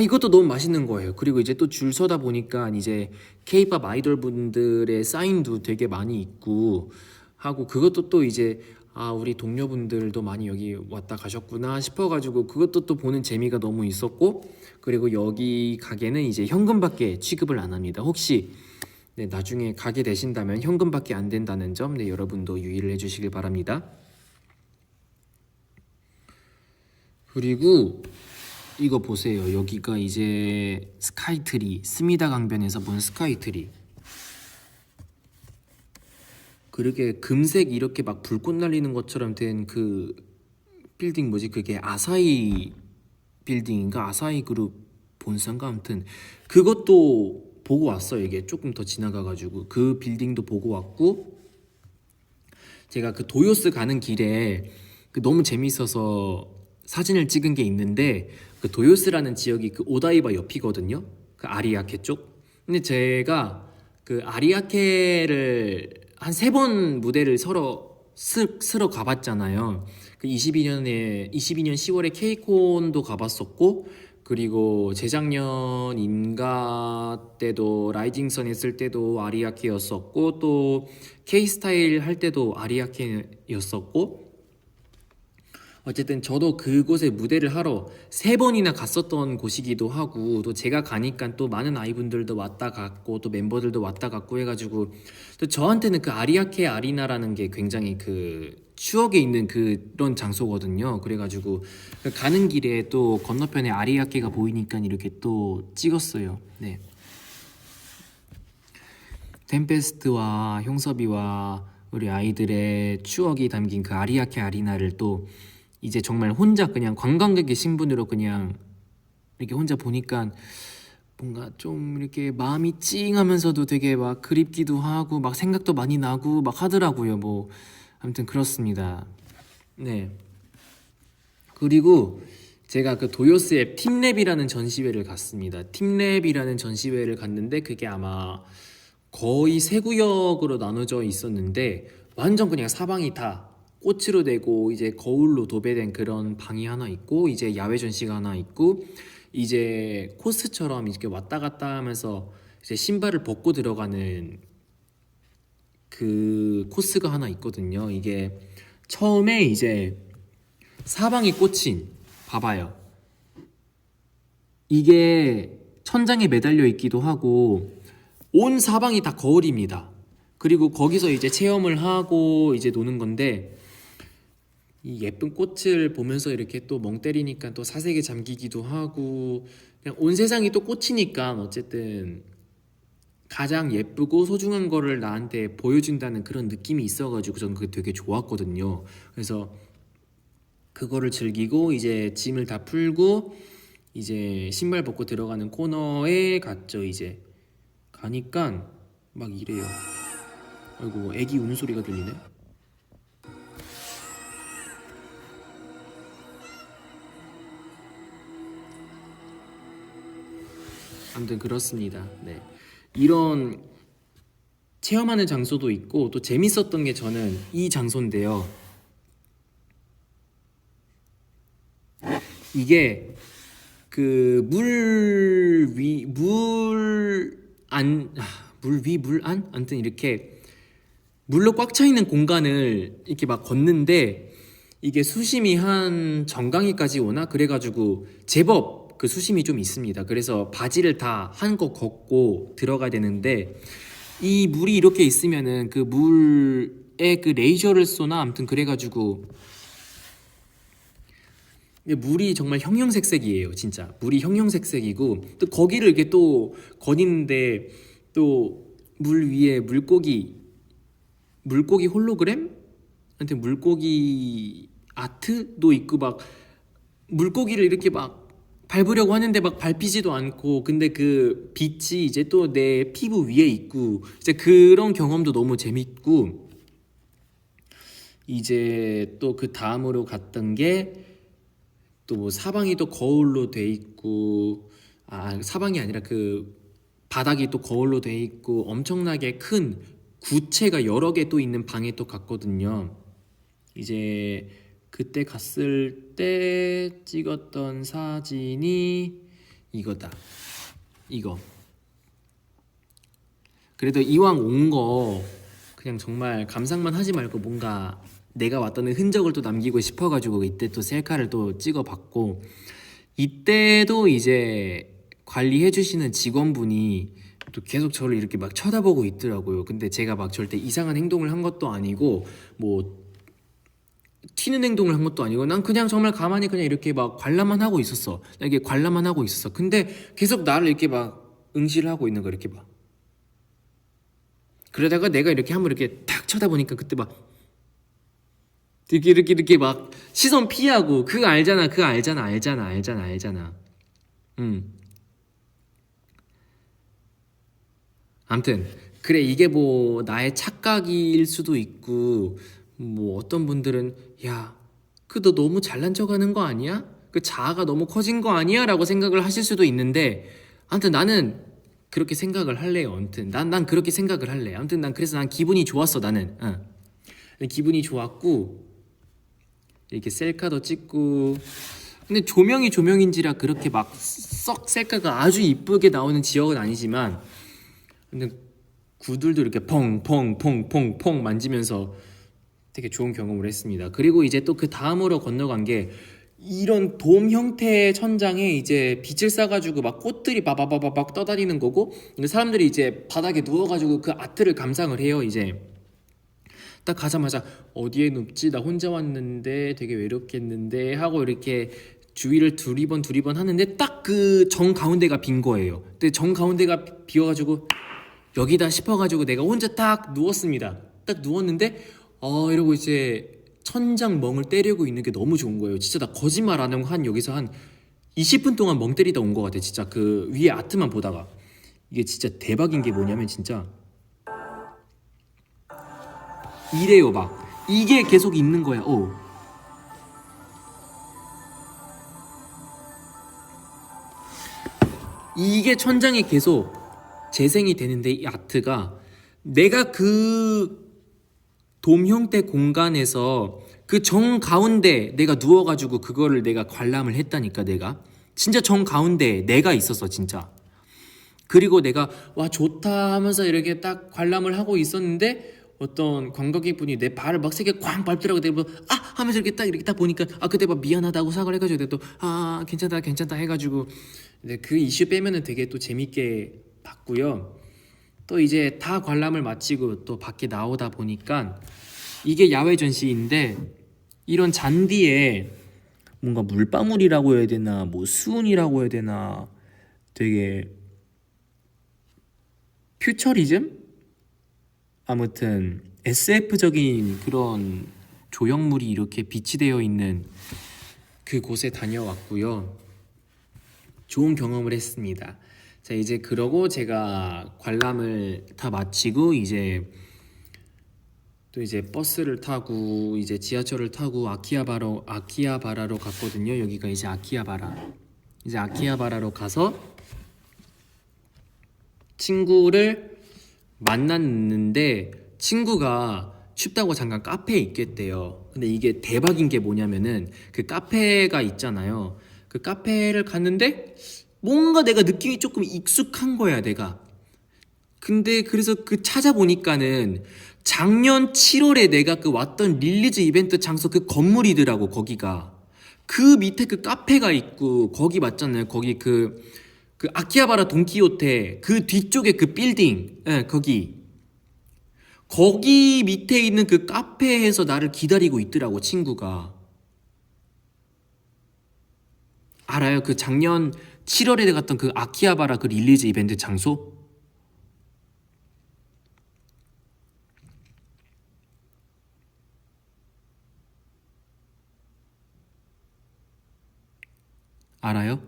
이것도 너무 맛있는 거예요. 그리고 이제 또 줄 서다 보니까 이제 케이팝 아이돌 분들의 사인도 되게 많이 있고 하고 그것도 또 이제 우리 동료분들도 많이 여기 왔다 가셨구나 싶어가지고 그것도 또 보는 재미가 너무 있었고 그리고 여기 가게는 이제 현금밖에 취급을 안 합니다. 혹시 네, 나중에 가게 되신다면 현금밖에 안 된다는 점 네, 여러분도 유의를 해주시길 바랍니다. 그리고 이거 보세요. 여기가 이제 스카이트리 스미다 강변에서 본 스카이트리 그렇게 금색 이렇게 막 불꽃 날리는 것처럼 된 그 빌딩 뭐지? 그게 아사히 빌딩인가? 아사히 그룹 본사인가? 아무튼 그것도 보고 왔어요. 이게 조금 더 지나가가지고 그 빌딩도 보고 왔고 제가 그 도요스 가는 길에 그 너무 재밌어서 사진을 찍은 게 있는데 그 도요스라는 지역이 그 오다이바 옆이거든요. 그 아리아케 쪽. 근데 제가 그 아리아케를 한 3번 무대를 쓰러 가봤잖아요. 그 22년 10월에 케이콘도 가봤었고 그리고 재작년 인가 때도 라이징선 했을 때도 아리아케였었고 또 K스타일 할 때도 아리아케였었고 어쨌든 저도 그곳에 무대를 하러 3번이나 갔었던 곳이기도 하고 또 제가 가니까 또 많은 아이분들도 왔다 갔고 또 멤버들도 왔다 갔고 해가지고 또 저한테는 그 아리아케 아리나라는 게 굉장히 그 추억에 있는 그런 장소거든요. 그래가지고 가는 길에 또 건너편에 아리아케가 보이니까 이렇게 또 찍었어요. 네. 템페스트와 형섭이와 우리 아이들의 추억이 담긴 그 아리아케 아리나를 또 이제 정말 혼자 그냥 관광객의 신분으로 그냥 이렇게 혼자 보니까 뭔가 좀 이렇게 마음이 찡하면서도 되게 막 그립기도 하고 막 생각도 많이 나고 막 하더라고요. 뭐 아무튼 그렇습니다. 네. 그리고 제가 그 도요스 앱 팀랩이라는 전시회를 갔습니다. 팀랩이라는 전시회를 갔는데 그게 아마 거의 세 구역으로 나눠져 있었는데 완전 그냥 사방이 다 꽃으로 되고 이제 거울로 도배된 그런 방이 하나 있고 이제 야외 전시가 하나 있고 이제 코스처럼 이렇게 왔다 갔다 하면서 이제 신발을 벗고 들어가는 그 코스가 하나 있거든요. 이게 처음에 이제 사방이 꽂힌 봐봐요. 이게 천장에 매달려 있기도 하고 온 사방이 다 거울입니다. 그리고 거기서 이제 체험을 하고 이제 노는 건데 이 예쁜 꽃을 보면서 이렇게 또 멍 때리니까 또 사색에 잠기기도 하고 그냥 온 세상이 또 꽃이니까 어쨌든 가장 예쁘고 소중한 거를 나한테 보여준다는 그런 느낌이 있어가지고 저는 그게 되게 좋았거든요. 그래서 그거를 즐기고 이제 짐을 다 풀고 이제 신발 벗고 들어가는 코너에 갔죠. 이제 가니까 막 이래요. 아이고 애기 우는 소리가 들리네. 아무튼 그렇습니다. 네. 이런 체험하는 장소도 있고 또 재밌었던 게 저는 이 장소인데요. 이게 그 물 위, 물 위, 물 안? 아무튼 이렇게 물로 꽉 차 있는 공간을 이렇게 막 걷는데 이게 수심이 한 정강이까지 오나? 그래가지고 제법 그 수심이 좀 있습니다. 그래서 바지를 다 한껏 걷고 들어가야 되는데 이 물이 이렇게 있으면은 그 물에 그 레이저를 쏘나? 아무튼 그래가지고 물이 정말 형형색색이에요. 진짜 물이 형형색색이고 또 거기를 이렇게 또 거니는데 또 물 위에 물고기 홀로그램? 아무튼 물고기 아트도 있고 막 물고기를 이렇게 막 밟으려고 하는데 막 밟히지도 않고 근데 그 빛이 이제 또 내 피부 위에 있고 이제 그런 경험도 너무 재밌고 이제 또 그 다음으로 갔던 게 또 뭐 사방이 또 거울로 돼 있고 사방이 아니라 그 바닥이 또 거울로 돼 있고 엄청나게 큰 구체가 여러 개 또 있는 방에 또 갔거든요. 이제 그때 갔을 때 찍었던 사진이 이거다. 이거. 그래도 이왕 온 거 그냥 정말 감상만 하지 말고 뭔가 내가 왔다는 흔적을 또 남기고 싶어가지고 이때 또 셀카를 또 찍어봤고 이때도 이제 관리해주시는 직원분이 또 계속 저를 이렇게 막 쳐다보고 있더라고요. 근데 제가 막 절대 이상한 행동을 한 것도 아니고 뭐 튀는 행동을 한 것도 아니고 난 그냥 정말 가만히 그냥 이렇게 막 관람만 하고 있었어. 이렇게 관람만 하고 있었어. 근데 계속 나를 이렇게 막 응시를 하고 있는 거 이렇게 봐. 그러다가 내가 이렇게 한번 이렇게 탁 쳐다보니까 그때 막 이렇게 막 시선 피하고 그거 알잖아. 알잖아. 아무튼 그래 이게 뭐 나의 착각일 수도 있고 뭐 어떤 분들은 야 그 너 너무 잘난 척하는 거 아니야? 그 자아가 너무 커진 거 아니야? 라고 생각을 하실 수도 있는데 아무튼 나는 그렇게 생각을 할래요. 아무튼 난 그렇게 생각을 할래. 아무튼 그래서 난 기분이 좋았어. 나는 기분이 좋았고 이렇게 셀카도 찍고 근데 조명이 조명인지라 그렇게 막 썩 셀카가 아주 이쁘게 나오는 지역은 아니지만 근데 구들도 이렇게 펑펑 만지면서 되게 좋은 경험을 했습니다. 그리고 이제 또 그 다음으로 건너간 게 이런 돔 형태의 천장에 이제 빛을 쏴가지고 막 꽃들이 바바바바박 떠다니는 거고 사람들이 이제 바닥에 누워가지고 그 아트를 감상을 해요. 이제 딱 가자마자 어디에 눕지? 나 혼자 왔는데 되게 외롭겠는데 하고 이렇게 주위를 두리번 하는데 딱 그 정 가운데가 빈 거예요. 근데 정 가운데가 비어가지고 여기다 싶어가지고 내가 혼자 딱 누웠습니다. 딱 누웠는데 이러고 이제 천장 멍을 때리고 있는 게 너무 좋은 거예요. 진짜 나 거짓말 안 하고 한 여기서 한 20분 동안 멍 때리다 온 것 같아. 진짜 그 위에 아트만 보다가. 이게 진짜 대박인 게 뭐냐면 진짜 이래요. 막 이게 계속 있는 거야. 이게 천장에 계속 재생이 되는데, 이 아트가 내가 그 돔 형태 공간에서 그 정 가운데 내가 누워가지고 그거를 내가 관람을 했다니까. 내가 진짜 정 가운데 내가 있었어 진짜. 그리고 내가 와 좋다 하면서 이렇게 딱 관람을 하고 있었는데, 어떤 관광객분이 내 발을 막 세게 꽝 밟더라고. 내가 아 하면서 이렇게 딱 보니까 그때 막 미안하다고 사과를 해가지고 내가 또 괜찮다 해가지고. 근데 그 이슈 빼면은 되게 또 재밌게 봤고요. 또 이제 다 관람을 마치고 또 밖에 나오다 보니까 이게 야외 전시인데, 이런 잔디에 뭔가 물방울이라고 해야 되나 뭐 수은이라고 해야 되나 되게 퓨처리즘? 아무튼 SF적인 그런 조형물이 이렇게 비치되어 있는 그곳에 다녀왔고요. 좋은 경험을 했습니다. 자, 이제 그러고 제가 관람을 다 마치고 이제 또 이제 버스를 타고 이제 지하철을 타고 아키하바라로 갔거든요. 여기가 이제 아키하바라. 이제 아키하바라로 가서 친구를 만났는데, 친구가 춥다고 잠깐 카페에 있겠대요. 근데 이게 대박인 게 뭐냐면은 그 카페가 있잖아요. 그 카페를 갔는데 뭔가 내가 느낌이 조금 익숙한 거야 내가. 근데 그래서 그 찾아보니까는 작년 7월에 내가 그 왔던 릴리즈 이벤트 장소 그 건물이더라고. 거기가 그 밑에 그 카페가 있고 거기 맞잖아요. 거기 그 아키하바라 돈키호테 그 뒤쪽에 그 빌딩, 거기 밑에 있는 그 카페에서 나를 기다리고 있더라고 친구가. 알아요? 그 작년 7월에 갔던 그 아키하바라 그 릴리즈 이벤트 장소? 알아요?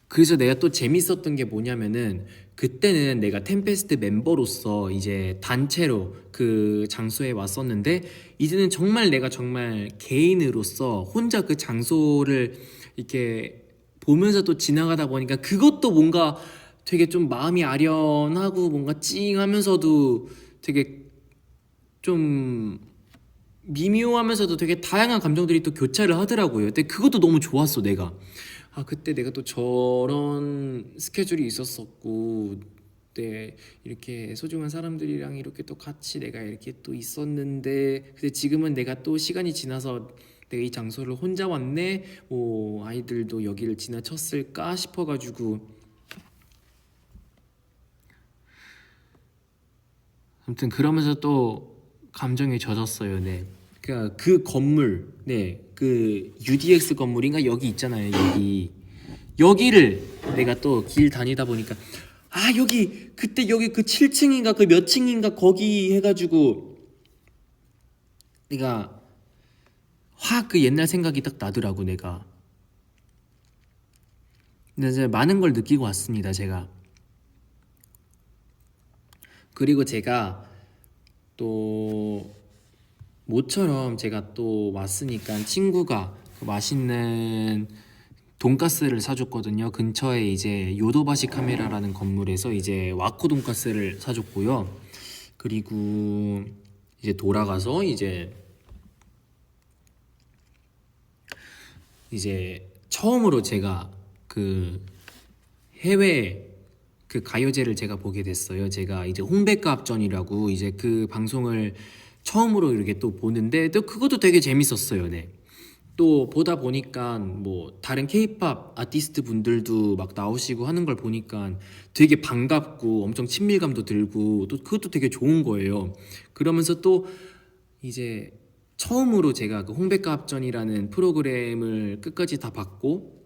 그래서 내가 또 재밌었던 게 뭐냐면은, 그때는 내가 템페스트 멤버로서 이제 단체로 그 장소에 왔었는데, 이제는 정말 내가 정말 개인으로서 혼자 그 장소를 이렇게 보면서 또 지나가다 보니까 그것도 뭔가 되게 좀 마음이 아련하고 뭔가 찡하면서도 되게 좀 미묘하면서도 되게 다양한 감정들이 또 교차를 하더라고요. 근데 그것도 너무 좋았어 내가. 그때 내가 또 저런 스케줄이 있었었고, 그때 이렇게 소중한 사람들이랑 이렇게 또 같이 내가 이렇게 또 있었는데, 근데 지금은 내가 또 시간이 지나서 내가 이 장소를 혼자 왔네, 아이들도 여기를 지나쳤을까 싶어가지고. 아무튼 그러면서 또 감정에 젖었어요. 네. 그러니까 그 건물, 네, 그 UDX 건물인가 여기 있잖아요. 여기를 내가 또 길 다니다 보니까 여기 그때 여기 그 7층인가 그 몇 층인가 거기 해가지고 내가 확 그 옛날 생각이 딱 나더라고 내가. 근데 이제 많은 걸 느끼고 왔습니다 제가. 그리고 제가 또 모처럼 제가 또 왔으니까 친구가 그 맛있는 돈가스를 사줬거든요. 근처에 이제 요도바시 카메라라는 건물에서 이제 와코 돈가스를 사줬고요. 그리고 이제 돌아가서 이제 처음으로 제가 그 해외 그 가요제를 제가 보게 됐어요. 제가 이제 홍백과 합전이라고 이제 그 방송을 처음으로 이렇게 또 보는데, 또 그것도 되게 재밌었어요. 네. 또 보다 보니까 뭐 다른 케이팝 아티스트 분들도 막 나오시고 하는 걸 보니까 되게 반갑고 엄청 친밀감도 들고 또 그것도 되게 좋은 거예요. 그러면서 또 이제 처음으로 제가 그 홍백과 합전이라는 프로그램을 끝까지 다 봤고,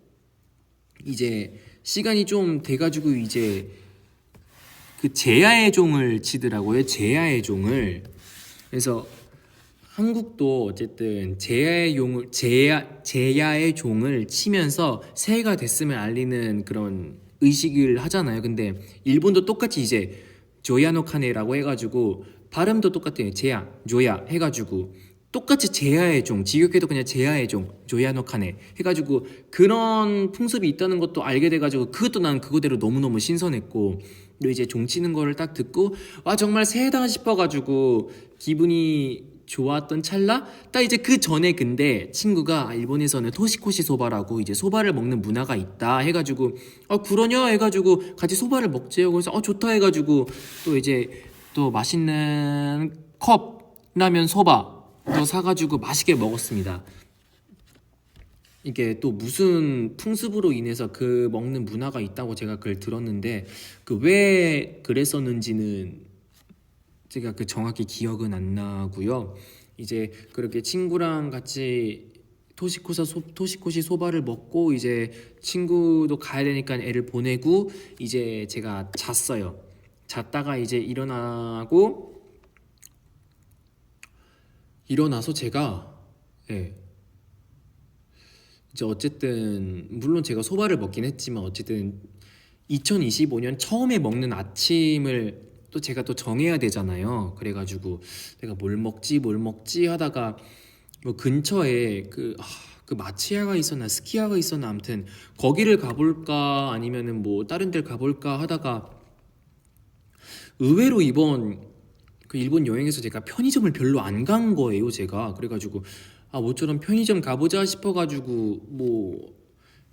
이제 시간이 좀 돼가지고 이제 그 제야의 종을 치더라고요. 제야의 종을. 그래서 한국도 어쨌든 제야의 종을 치면서 새해가 됐음을 알리는 그런 의식을 하잖아요. 근데 일본도 똑같이 이제 조야노 카네라고 해가지고 발음도 똑같아요. 제야, 조야 해가지고 똑같이 제야의 종, 직역해도 그냥 제야의 종, 조야노 카네 해가지고 그런 풍습이 있다는 것도 알게 돼가지고 그것도 난 그거대로 너무너무 신선했고, 또 이제 종 치는 거를 딱 듣고 와 정말 새해다 싶어가지고 기분이 좋았던 찰나? 딱 이제 그 전에 근데 친구가 일본에서는 토시코시 소바라고 이제 소바를 먹는 문화가 있다 해가지고 그러냐 해가지고 같이 소바를 먹재요. 그래서 좋다 해가지고 또 이제 또 맛있는 컵라면 소바 또 사가지고 맛있게 먹었습니다. 이게 또 무슨 풍습으로 인해서 그 먹는 문화가 있다고 제가 그걸 들었는데 그 왜 그랬었는지는 제가 그 정확히 기억은 안 나고요. 이제 그렇게 친구랑 같이 토시코시 소바를 먹고 이제 친구도 가야 되니까 애를 보내고 이제 제가 잤어요. 잤다가 이제 일어나서 제가 예. 이제 어쨌든 물론 제가 소바를 먹긴 했지만 어쨌든 2025년 처음에 먹는 아침을 또 제가 또 정해야 되잖아요. 그래가지고 내가 뭘 먹지 하다가 뭐 근처에 그 마치야가 있었나 스키야가 있었나 아무튼 거기를 가볼까 아니면은 뭐 다른 데를 가볼까 하다가 의외로 이번 그 일본 여행에서 제가 편의점을 별로 안 간 거예요. 제가 그래가지고 모처럼 편의점 가보자 싶어가지고 뭐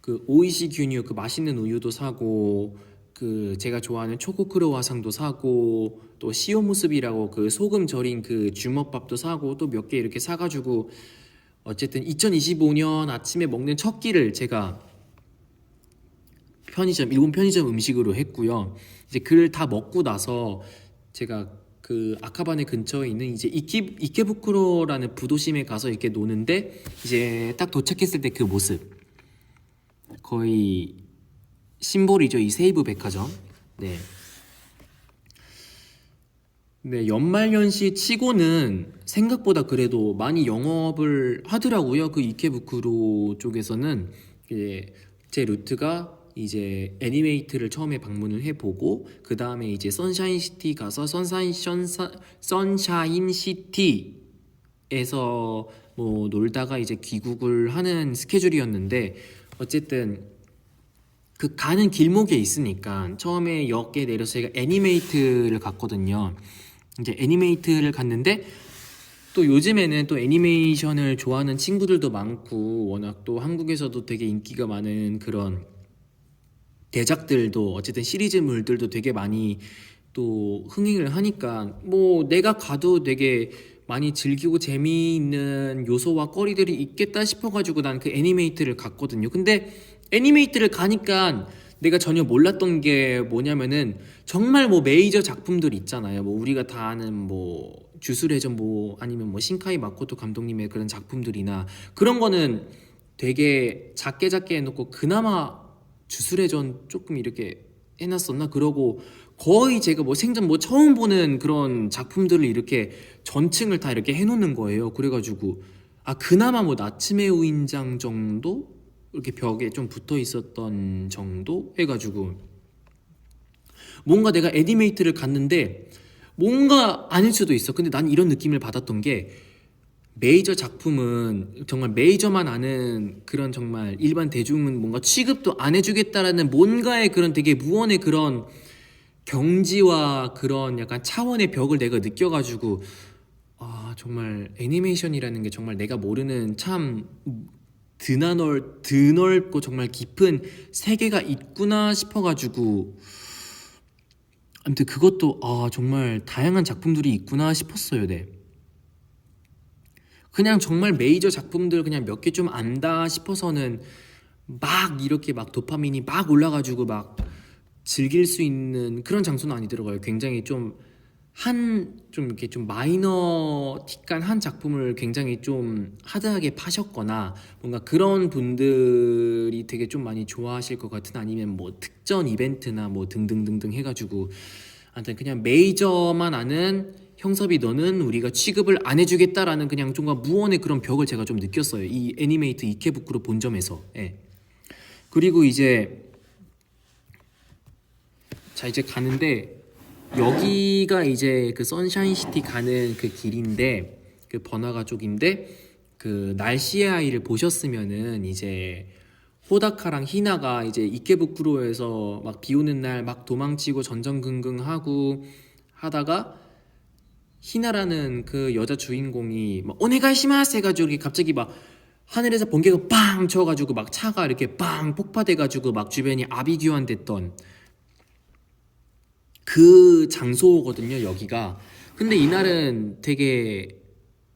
그 오이시 규뉴 그 맛있는 우유도 사고 그 제가 좋아하는 초코 크로와상도 사고 또 시오무스비라고 그 소금 절인 그 주먹밥도 사고 또 몇 개 이렇게 사가지고 어쨌든 2025년 아침에 먹는 첫 끼를 제가 일본 편의점 음식으로 했고요. 이제 그를 다 먹고 나서 제가 그 아카바네 근처에 있는 이제 이케부쿠로라는 부도심에 가서 이렇게 노는데 이제 딱 도착했을 때 그 모습 거의 심볼이죠. 이 세이브 백화점. 네. 네, 연말연시 치고는 생각보다 그래도 많이 영업을 하더라고요. 그 이케부쿠로 쪽에서는 이제 제 루트가 이제 애니메이트를 처음에 방문을 해보고 그 다음에 이제 선샤인 시티 가서 선샤인 시티에서 뭐 놀다가 이제 귀국을 하는 스케줄이었는데 어쨌든 그 가는 길목에 있으니까 처음에 역에 내려서 제가 애니메이트를 갔거든요. 이제 애니메이트를 갔는데 또 요즘에는 또 애니메이션을 좋아하는 친구들도 많고 워낙 또 한국에서도 되게 인기가 많은 그런 대작들도 어쨌든 시리즈물들도 되게 많이 또 흥행을 하니까 뭐 내가 가도 되게 많이 즐기고 재미있는 요소와 거리들이 있겠다 싶어가지고 난 그 애니메이트를 갔거든요. 근데 애니메이트를 가니까 내가 전혀 몰랐던 게 뭐냐면은 정말 뭐 메이저 작품들 있잖아요. 뭐 우리가 다 아는 뭐 주술회전 뭐 아니면 뭐 신카이 마코토 감독님의 그런 작품들이나 그런 거는 되게 작게 해놓고 그나마 주술회전 조금 이렇게 해놨었나 그러고 거의 제가 뭐 생전 뭐 처음 보는 그런 작품들을 이렇게 전층을 다 이렇게 해놓는 거예요. 그래가지고 그나마 뭐 나츠메 우인장 정도 이렇게 벽에 좀 붙어 있었던 정도 해가지고 뭔가 내가 애니메이트를 갔는데 뭔가 아닐 수도 있어. 근데 난 이런 느낌을 받았던 게 메이저 작품은 정말 메이저만 아는 그런 정말 일반 대중은 뭔가 취급도 안 해주겠다라는 뭔가의 그런 되게 무언의 그런 경지와 그런 약간 차원의 벽을 내가 느껴가지고 정말 애니메이션이라는 게 정말 내가 모르는 참 드넓고 정말 깊은 세계가 있구나 싶어가지고 아무튼 그것도 정말 다양한 작품들이 있구나 싶었어요. 네. 그냥 정말 메이저 작품들 그냥 몇 개 좀 안다 싶어서는 막 이렇게 막 도파민이 막 올라가지고 막 즐길 수 있는 그런 장소는 아니더라고요. 굉장히 좀 이렇게 좀 마이너틱한 한 작품을 굉장히 좀 하드하게 파셨거나 뭔가 그런 분들이 되게 좀 많이 좋아하실 것 같은 아니면 뭐 특전 이벤트나 뭐 등등등등 해가지고 아무튼 그냥 메이저만 아는 형섭이 너는 우리가 취급을 안 해주겠다라는 그냥 좀가 무언의 그런 벽을 제가 좀 느꼈어요. 이 애니메이트 이케부쿠로 본점에서. 예. 그리고 이제 자 이제 가는데 여기가 이제 그 선샤인시티 가는 그 길인데 그 번화가 쪽인데 그 날씨의 아이를 보셨으면은 이제 호다카랑 히나가 이제 이케부쿠로에서 막 비 오는 날 막 도망치고 전전긍긍하고 하다가 히나라는 그 여자 주인공이 막 오네가이시마스 해가지고 이렇게 갑자기 막 하늘에서 번개가 빵 쳐가지고 막 차가 이렇게 빵 폭파돼가지고 막 주변이 아비규환됐던 그 장소거든요 여기가. 근데 이날은 되게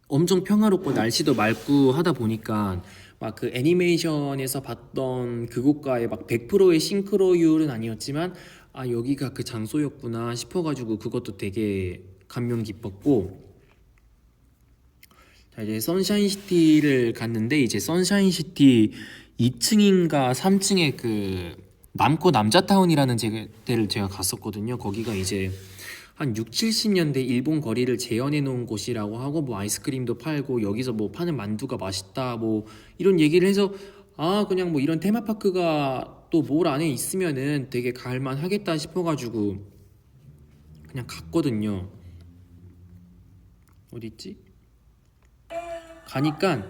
엄청 평화롭고 날씨도 맑고 하다 보니까 막 그 애니메이션에서 봤던 그곳과의 막 100%의 싱크로율은 아니었지만 아 여기가 그 장소였구나 싶어가지고 그것도 되게 감명 깊었고 자 이제 선샤인시티를 갔는데 이제 선샤인시티 2층인가 3층에 그 남코 남자타운이라는 데를 제가 갔었거든요. 거기가 이제 한 6, 70년대 일본 거리를 재현해 놓은 곳이라고 하고 뭐 아이스크림도 팔고 여기서 뭐 파는 만두가 맛있다 뭐 이런 얘기를 해서 아 그냥 뭐 이런 테마파크가 또 몰 안에 있으면은 되게 갈만 하겠다 싶어가지고 그냥 갔거든요. 어디 있지? 가니까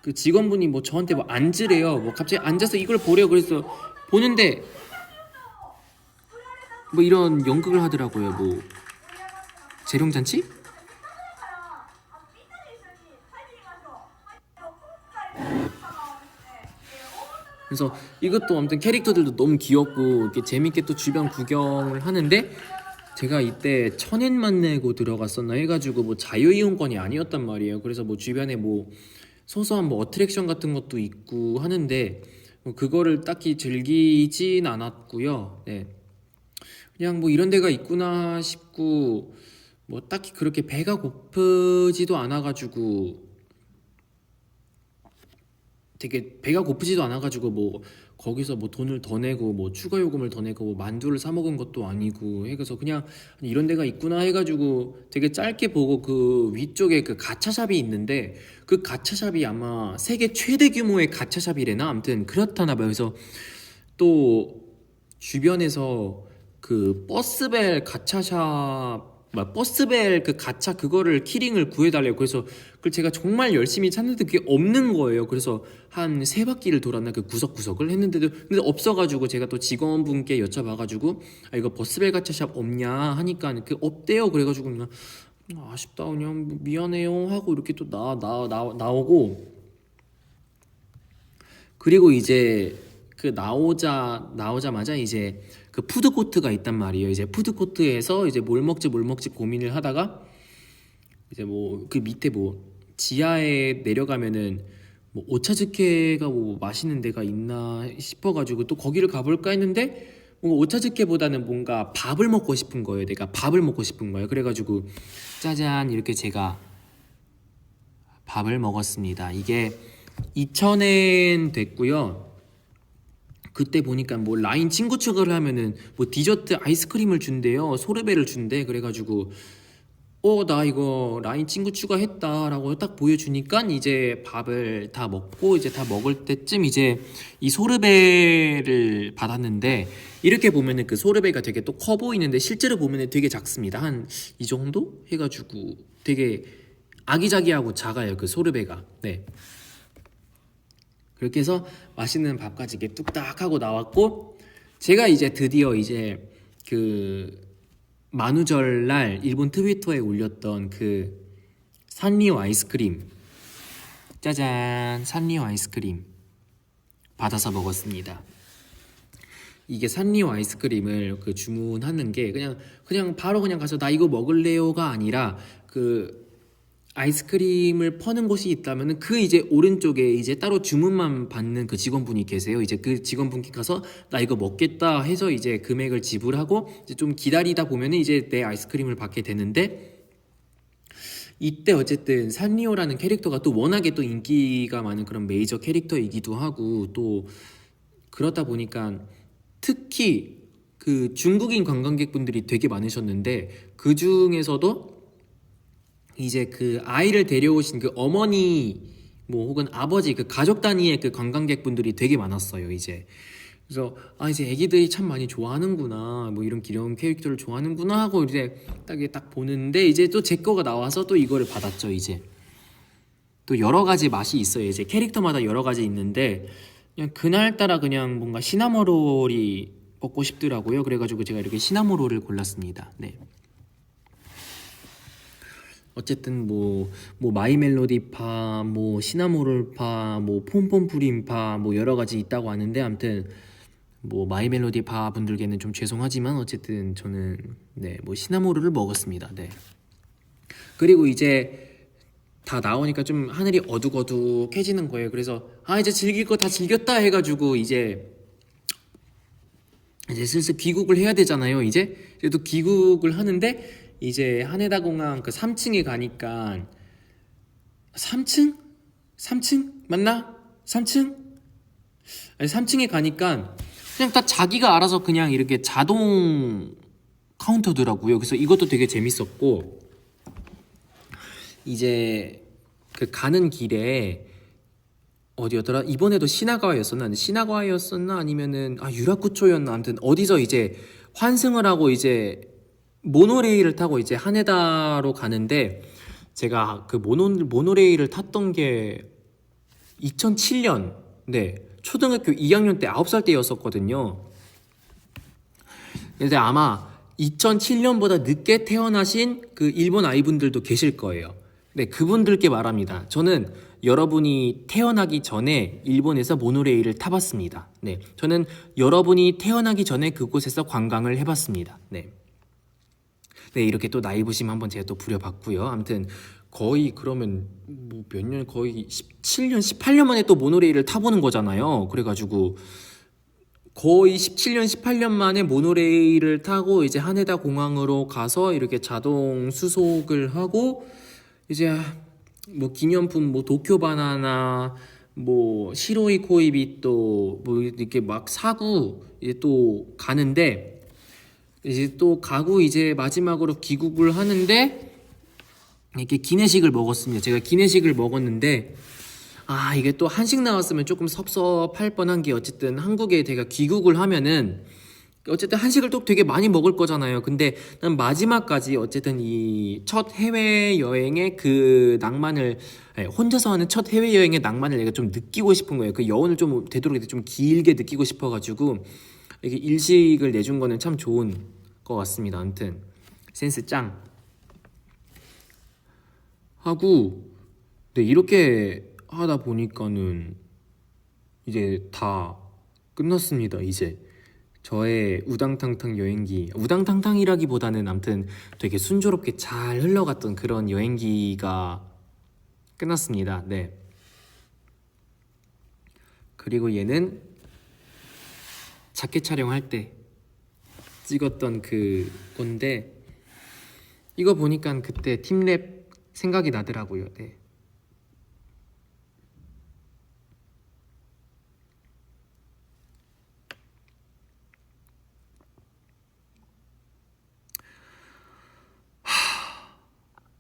그 직원분이 뭐 저한테 뭐 앉으래요. 뭐 갑자기 앉아서 이걸 보래요. 그래서 보는데 뭐 이런 연극을 하더라고요. 뭐 재롱잔치? 그래서 이것도 아무튼 캐릭터들도 너무 귀엽고 이렇게 재밌게 또 주변 구경을 하는데 제가 이때 1,000엔만 내고 들어갔었나 해가지고 뭐 자유이용권이 아니었단 말이에요. 그래서 뭐 주변에 뭐 소소한 뭐 어트랙션 같은 것도 있고 하는데 뭐 그거를 딱히 즐기진 않았고요. 네. 그냥 뭐 이런 데가 있구나 싶고 뭐 딱히 그렇게 배가 고프지도 않아가지고 되게 배가 고프지도 않아가지고 뭐 거기서 뭐 돈을 더 내고 뭐 추가 요금을 더 내고 뭐 만두를 사 먹은 것도 아니고 해서 그냥 이런 데가 있구나 해가지고 되게 짧게 보고 그 위쪽에 그 가차샵이 있는데 그 가차샵이 아마 세계 최대 규모의 가차샵이래나 아무튼 그렇다나 봐요. 그래서 또 주변에서 그 버스벨 가차샵 버스벨 그 가차 그거를 키링을 구해달래요. 그래서 그걸 제가 정말 열심히 찾는데 그게 없는 거예요. 그래서 한 세 바퀴를 돌았나 그 구석구석을 했는데도 근데 없어가지고 제가 또 직원분께 여쭤봐가지고 아 이거 버스벨 가차샵 없냐 하니까 그 없대요. 그래가지고 그냥 아쉽다 그냥 뭐 미안해요 하고 이렇게 또 나오고 그리고 이제 그 나오자마자 이제 그 푸드코트가 있단 말이에요. 이제 푸드코트에서 이제 뭘 먹지 고민을 하다가 이제 뭐 그 밑에 뭐 지하에 내려가면은 뭐 오차즈케가 뭐 맛있는 데가 있나 싶어가지고 또 거기를 가볼까 했는데 뭔가 오차즈케보다는 뭔가 밥을 먹고 싶은 거예요. 내가 밥을 먹고 싶은 거예요. 그래가지고 짜잔 이렇게 제가 밥을 먹었습니다. 이게 2,000엔 됐고요. 그때 보니까 뭐 라인 친구 추가를 하면은 뭐 디저트 아이스크림을 준대요. 소르베를 준대. 그래가지고 나 이거 라인 친구 추가했다라고 딱 보여주니까 이제 밥을 다 먹고 이제 다 먹을 때쯤 이제 이 소르베를 받았는데 이렇게 보면은 그 소르베가 되게 또 커 보이는데 실제로 보면은 되게 작습니다. 한 이 정도 해가지고 되게 아기자기하고 작아요. 그 소르베가. 네. 그렇게 해서 맛있는 밥까지 이렇게 뚝딱 하고 나왔고 제가 이제 드디어 이제 그 만우절날 일본 트위터에 올렸던 그 산리오 아이스크림 짜잔 산리오 아이스크림 받아서 먹었습니다. 이게 산리오 아이스크림을 그 주문하는 게 그냥 바로 그냥 가서 나 이거 먹을래요가 아니라 그 아이스크림을 퍼는 곳이 있다면은 그 이제 오른쪽에 이제 따로 주문만 받는 그 직원분이 계세요. 이제 그 직원분께 가서 나 이거 먹겠다 해서 이제 금액을 지불하고 이제 좀 기다리다 보면은 이제 내 아이스크림을 받게 되는데 이때 어쨌든 산리오라는 캐릭터가 또 워낙에 또 인기가 많은 그런 메이저 캐릭터이기도 하고 또 그렇다 보니까 특히 그 중국인 관광객분들이 되게 많으셨는데 그 중에서도 이제 그 아이를 데려오신 그 어머니 뭐 혹은 아버지 그 가족 단위의 그 관광객분들이 되게 많았어요. 이제 그래서 이제 애기들이 참 많이 좋아하는구나 뭐 이런 귀여운 캐릭터를 좋아하는구나 하고 이제 딱 보는데 이제 또 제 거가 나와서 또 이거를 받았죠. 이제 또 여러 가지 맛이 있어요. 이제 캐릭터마다 여러 가지 있는데 그냥 그날따라 그냥 뭔가 시나모롤이 먹고 싶더라고요. 그래가지고 제가 이렇게 시나모롤을 골랐습니다. 네. 어쨌든 뭐 마이 멜로디파, 뭐 시나모롤파, 뭐 폼폼프림파 뭐 여러 가지 있다고 하는데 아무튼 뭐 마이 멜로디파 분들께는 좀 죄송하지만 어쨌든 저는 네 뭐 시나모롤을 먹었습니다. 네. 그리고 이제 다 나오니까 좀 하늘이 어둑어둑해지는 거예요. 그래서 이제 즐길 거 다 즐겼다 해가지고 이제 슬슬 귀국을 해야 되잖아요. 이제 그래도 귀국을 하는데 이제 하네다 공항 그 3층에 가니까 3층? 3층? 맞나? 3층? 아니 3층에 가니까 그냥 다 자기가 알아서 그냥 이렇게 자동 카운터더라고요. 그래서 이것도 되게 재밌었고 이제 그 가는 길에 어디였더라? 이번에도 시나가와였었나? 아니면은 유라쿠초였나? 아무튼 어디서 이제 환승을 하고 이제 모노레일을 타고 이제 하네다로 가는데 제가 그 모노레일을 탔던 게 2007년 네 초등학교 2학년 때 9살 때였었거든요. 근데 아마 2007년보다 늦게 태어나신 그 일본 아이분들도 계실 거예요. 네, 그분들께 말합니다. 저는 여러분이 태어나기 전에 일본에서 모노레일을 타봤습니다. 네, 저는 여러분이 태어나기 전에 그곳에서 관광을 해봤습니다. 네, 네 이렇게 또 나이부심 한번 제가 또 부려봤고요. 아무튼 거의 그러면 뭐 몇 년 거의 17년, 18년 만에 또 모노레일을 타보는 거잖아요. 그래가지고 거의 17년, 18년 만에 모노레일을 타고 이제 하네다 공항으로 가서 이렇게 자동 수속을 하고 이제 뭐 기념품 뭐 도쿄 바나나 뭐 시로이 코이비또 뭐 이렇게 막 사고 이제 또 가는데 이제 또 가고 이제 마지막으로 귀국을 하는데 이렇게 기내식을 먹었습니다. 제가 기내식을 먹었는데 이게 또 한식 나왔으면 조금 섭섭할 뻔한 게 어쨌든 한국에 제가 귀국을 하면은 어쨌든 한식을 또 되게 많이 먹을 거잖아요. 근데 난 마지막까지 어쨌든 이 첫 해외여행의 그 낭만을 혼자서 하는 첫 해외여행의 낭만을 내가 좀 느끼고 싶은 거예요. 그 여운을 좀 되도록 좀 길게 느끼고 싶어가지고 이렇게 일식을 내준 거는 참 좋은 것 같습니다. 아무튼 센스 짱 하고 네 이렇게 하다 보니까는 이제 다 끝났습니다. 이제 저의 우당탕탕 여행기 우당탕탕이라기보다는 아무튼 되게 순조롭게 잘 흘러갔던 그런 여행기가 끝났습니다. 네. 그리고 얘는 자켓 촬영할 때 찍었던 그 건데 이거 보니까 그때 팀랩 생각이 나더라고요. 네.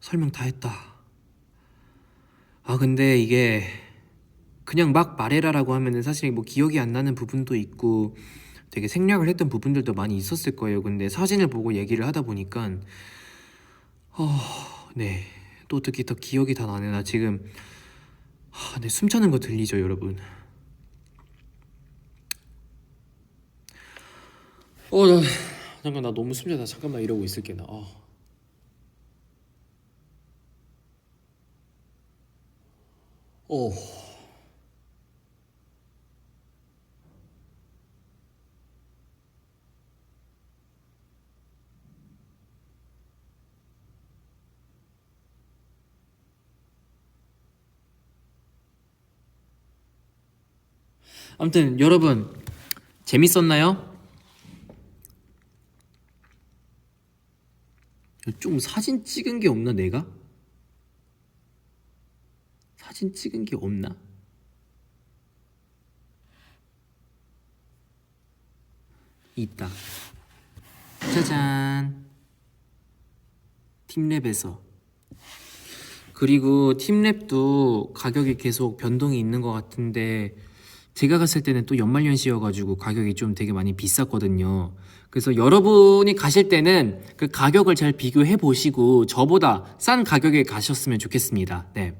설명 다 했다. 근데 이게 그냥 막 말해라라고 하면은 사실 뭐 기억이 안 나는 부분도 있고 되게 생략을 했던 부분들도 많이 있었을 거예요. 근데 사진을 보고 얘기를 하다 보니까 네. 또 어떻게 더 기억이 다 나네. 나 지금 네, 숨차는 거 들리죠, 여러분? 나 잠깐 나 너무 숨차다. 잠깐만 이러고 있을게 나. 아무튼 여러분 재밌었나요? 좀 사진 찍은 게 없나 내가? 사진 찍은 게 없나? 있다. 짜잔. 팀랩에서. 그리고 팀랩도 가격이 계속 변동이 있는 것 같은데 제가 갔을 때는 또 연말연시여가지고 가격이 좀 되게 많이 비쌌거든요. 그래서 여러분이 가실 때는 그 가격을 잘 비교해 보시고 저보다 싼 가격에 가셨으면 좋겠습니다. 네.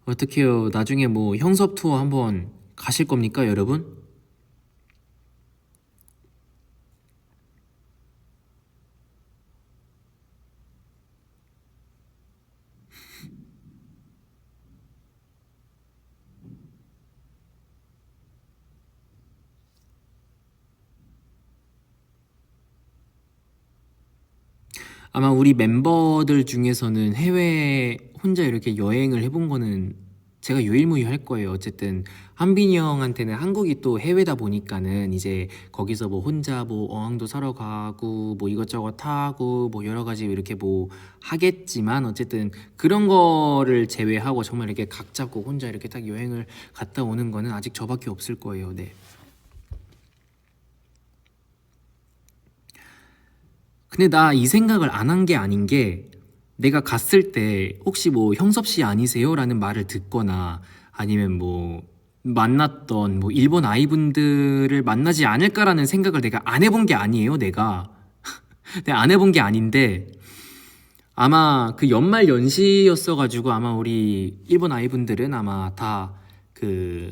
어떻게요? 나중에 뭐 형섭 투어 한번 가실 겁니까, 여러분? 아마 우리 멤버들 중에서는 해외 혼자 이렇게 여행을 해본 거는 제가 유일무이할 거예요. 어쨌든 한빈이 형한테는 한국이 또 해외다 보니까는 이제 거기서 뭐 혼자 뭐 어항도 사러 가고 뭐 이것저것 타고 뭐 여러 가지 이렇게 뭐 하겠지만 어쨌든 그런 거를 제외하고 정말 이렇게 각 잡고 혼자 이렇게 딱 여행을 갔다 오는 거는 아직 저밖에 없을 거예요. 네. 근데 나 이 생각을 안 한 게 아닌 게 내가 갔을 때 혹시 뭐 형섭 씨 아니세요? 라는 말을 듣거나 아니면 뭐 만났던 뭐 일본 아이분들을 만나지 않을까라는 생각을 내가 안 해본 게 아니에요, 내가. 내가 안 해본 게 아닌데 아마 그 연말 연시였어가지고 아마 우리 일본 아이분들은 아마 다그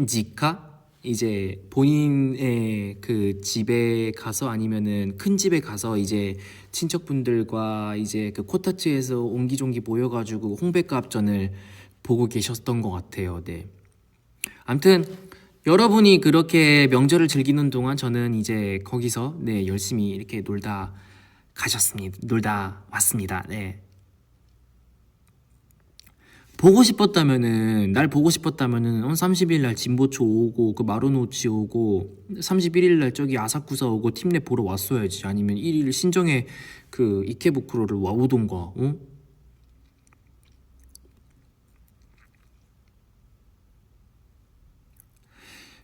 지카 이제 본인의 그 집에 가서 아니면은 큰 집에 가서 이제 친척분들과 이제 그 코타츠에서 옹기종기 모여가지고 홍백갑전을 보고 계셨던 것 같아요. 네. 아무튼 여러분이 그렇게 명절을 즐기는 동안 저는 이제 거기서 네 열심히 이렇게 놀다 왔습니다. 네. 날 보고 싶었다면은 30일 날 진보초 오고 그 마루노치 오고 31일 날 저기 아사쿠사 오고 팀랩 보러 왔어야지. 아니면 1일 신정에 그 이케부쿠로를 와오던가. 어?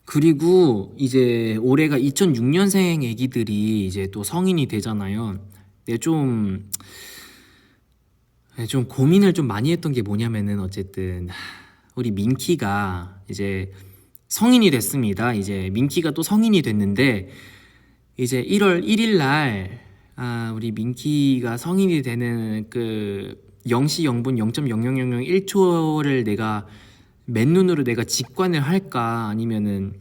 그리고 이제 올해가 2006년생 애기들이 이제 또 성인이 되잖아요. 근데 좀 고민을 좀 많이 했던 게 뭐냐면은 어쨌든 우리 민키가 이제 성인이 됐습니다. 이제 민키가 또 성인이 됐는데 이제 1월 1일 날 우리 민키가 성인이 되는 그 0시 0분 0.00001초를 내가 맨눈으로 내가 직관을 할까 아니면은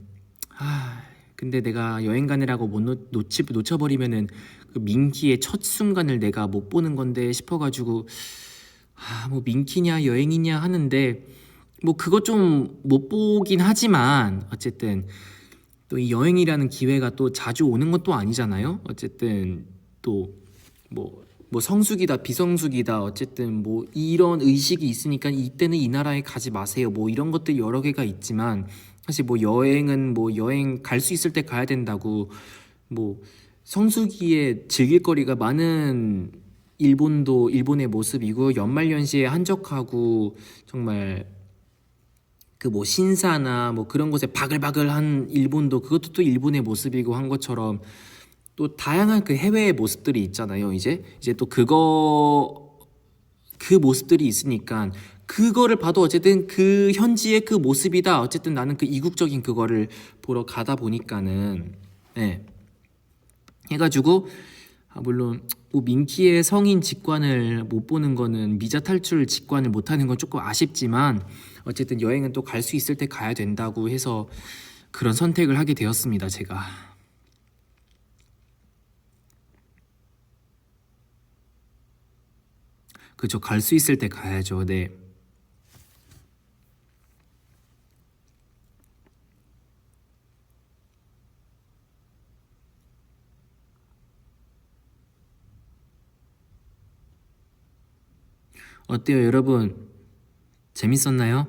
근데 내가 여행 가느라고 못 놓쳐버리면은 그 민키의 첫 순간을 내가 못 보는 건데 싶어가지고 뭐 민키냐 여행이냐 하는데 뭐 그거 좀 못 보긴 하지만 어쨌든 또 이 여행이라는 기회가 또 자주 오는 것도 아니잖아요. 어쨌든 또 뭐 성수기다 비성수기다 어쨌든 뭐 이런 의식이 있으니까 이때는 이 나라에 가지 마세요. 뭐 이런 것들 여러 개가 있지만 사실 뭐 여행은 뭐 여행 갈 수 있을 때 가야 된다고 뭐 성수기에 즐길 거리가 많은 일본도 일본의 모습이고 연말연시에 한적하고 정말 그 뭐 신사나 뭐 그런 곳에 바글바글한 일본도 그것도 또 일본의 모습이고 한 것처럼 또 다양한 그 해외의 모습들이 있잖아요. 이제 또 그 모습들이 있으니까 그거를 봐도 어쨌든 그 현지의 그 모습이다. 어쨌든 나는 그 이국적인 그거를 보러 가다 보니까는 네. 해가지고 물론 뭐 민키의 성인 직관을 못 보는 거는 미자 탈출 직관을 못 하는 건 조금 아쉽지만 어쨌든 여행은 또 갈 수 있을 때 가야 된다고 해서 그런 선택을 하게 되었습니다, 제가. 그죠, 갈 수 있을 때 가야죠. 네. 어때요, 여러분? 재밌었나요?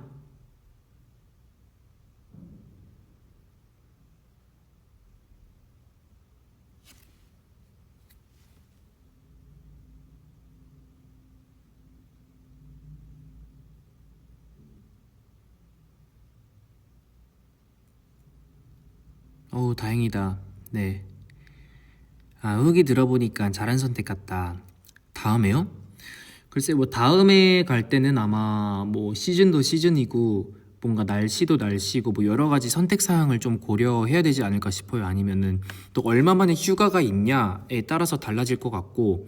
어우, 다행이다. 네. 아, 후기 들어보니까 잘한 선택 같다. 다음에요? 글쎄, 뭐 다음에 갈 때는 아마 뭐 시즌도 시즌이고 뭔가 날씨도 날씨고 뭐 여러 가지 선택 사항을 좀 고려해야 되지 않을까 싶어요. 아니면은 또 얼마 만에 휴가가 있냐에 따라서 달라질 것 같고,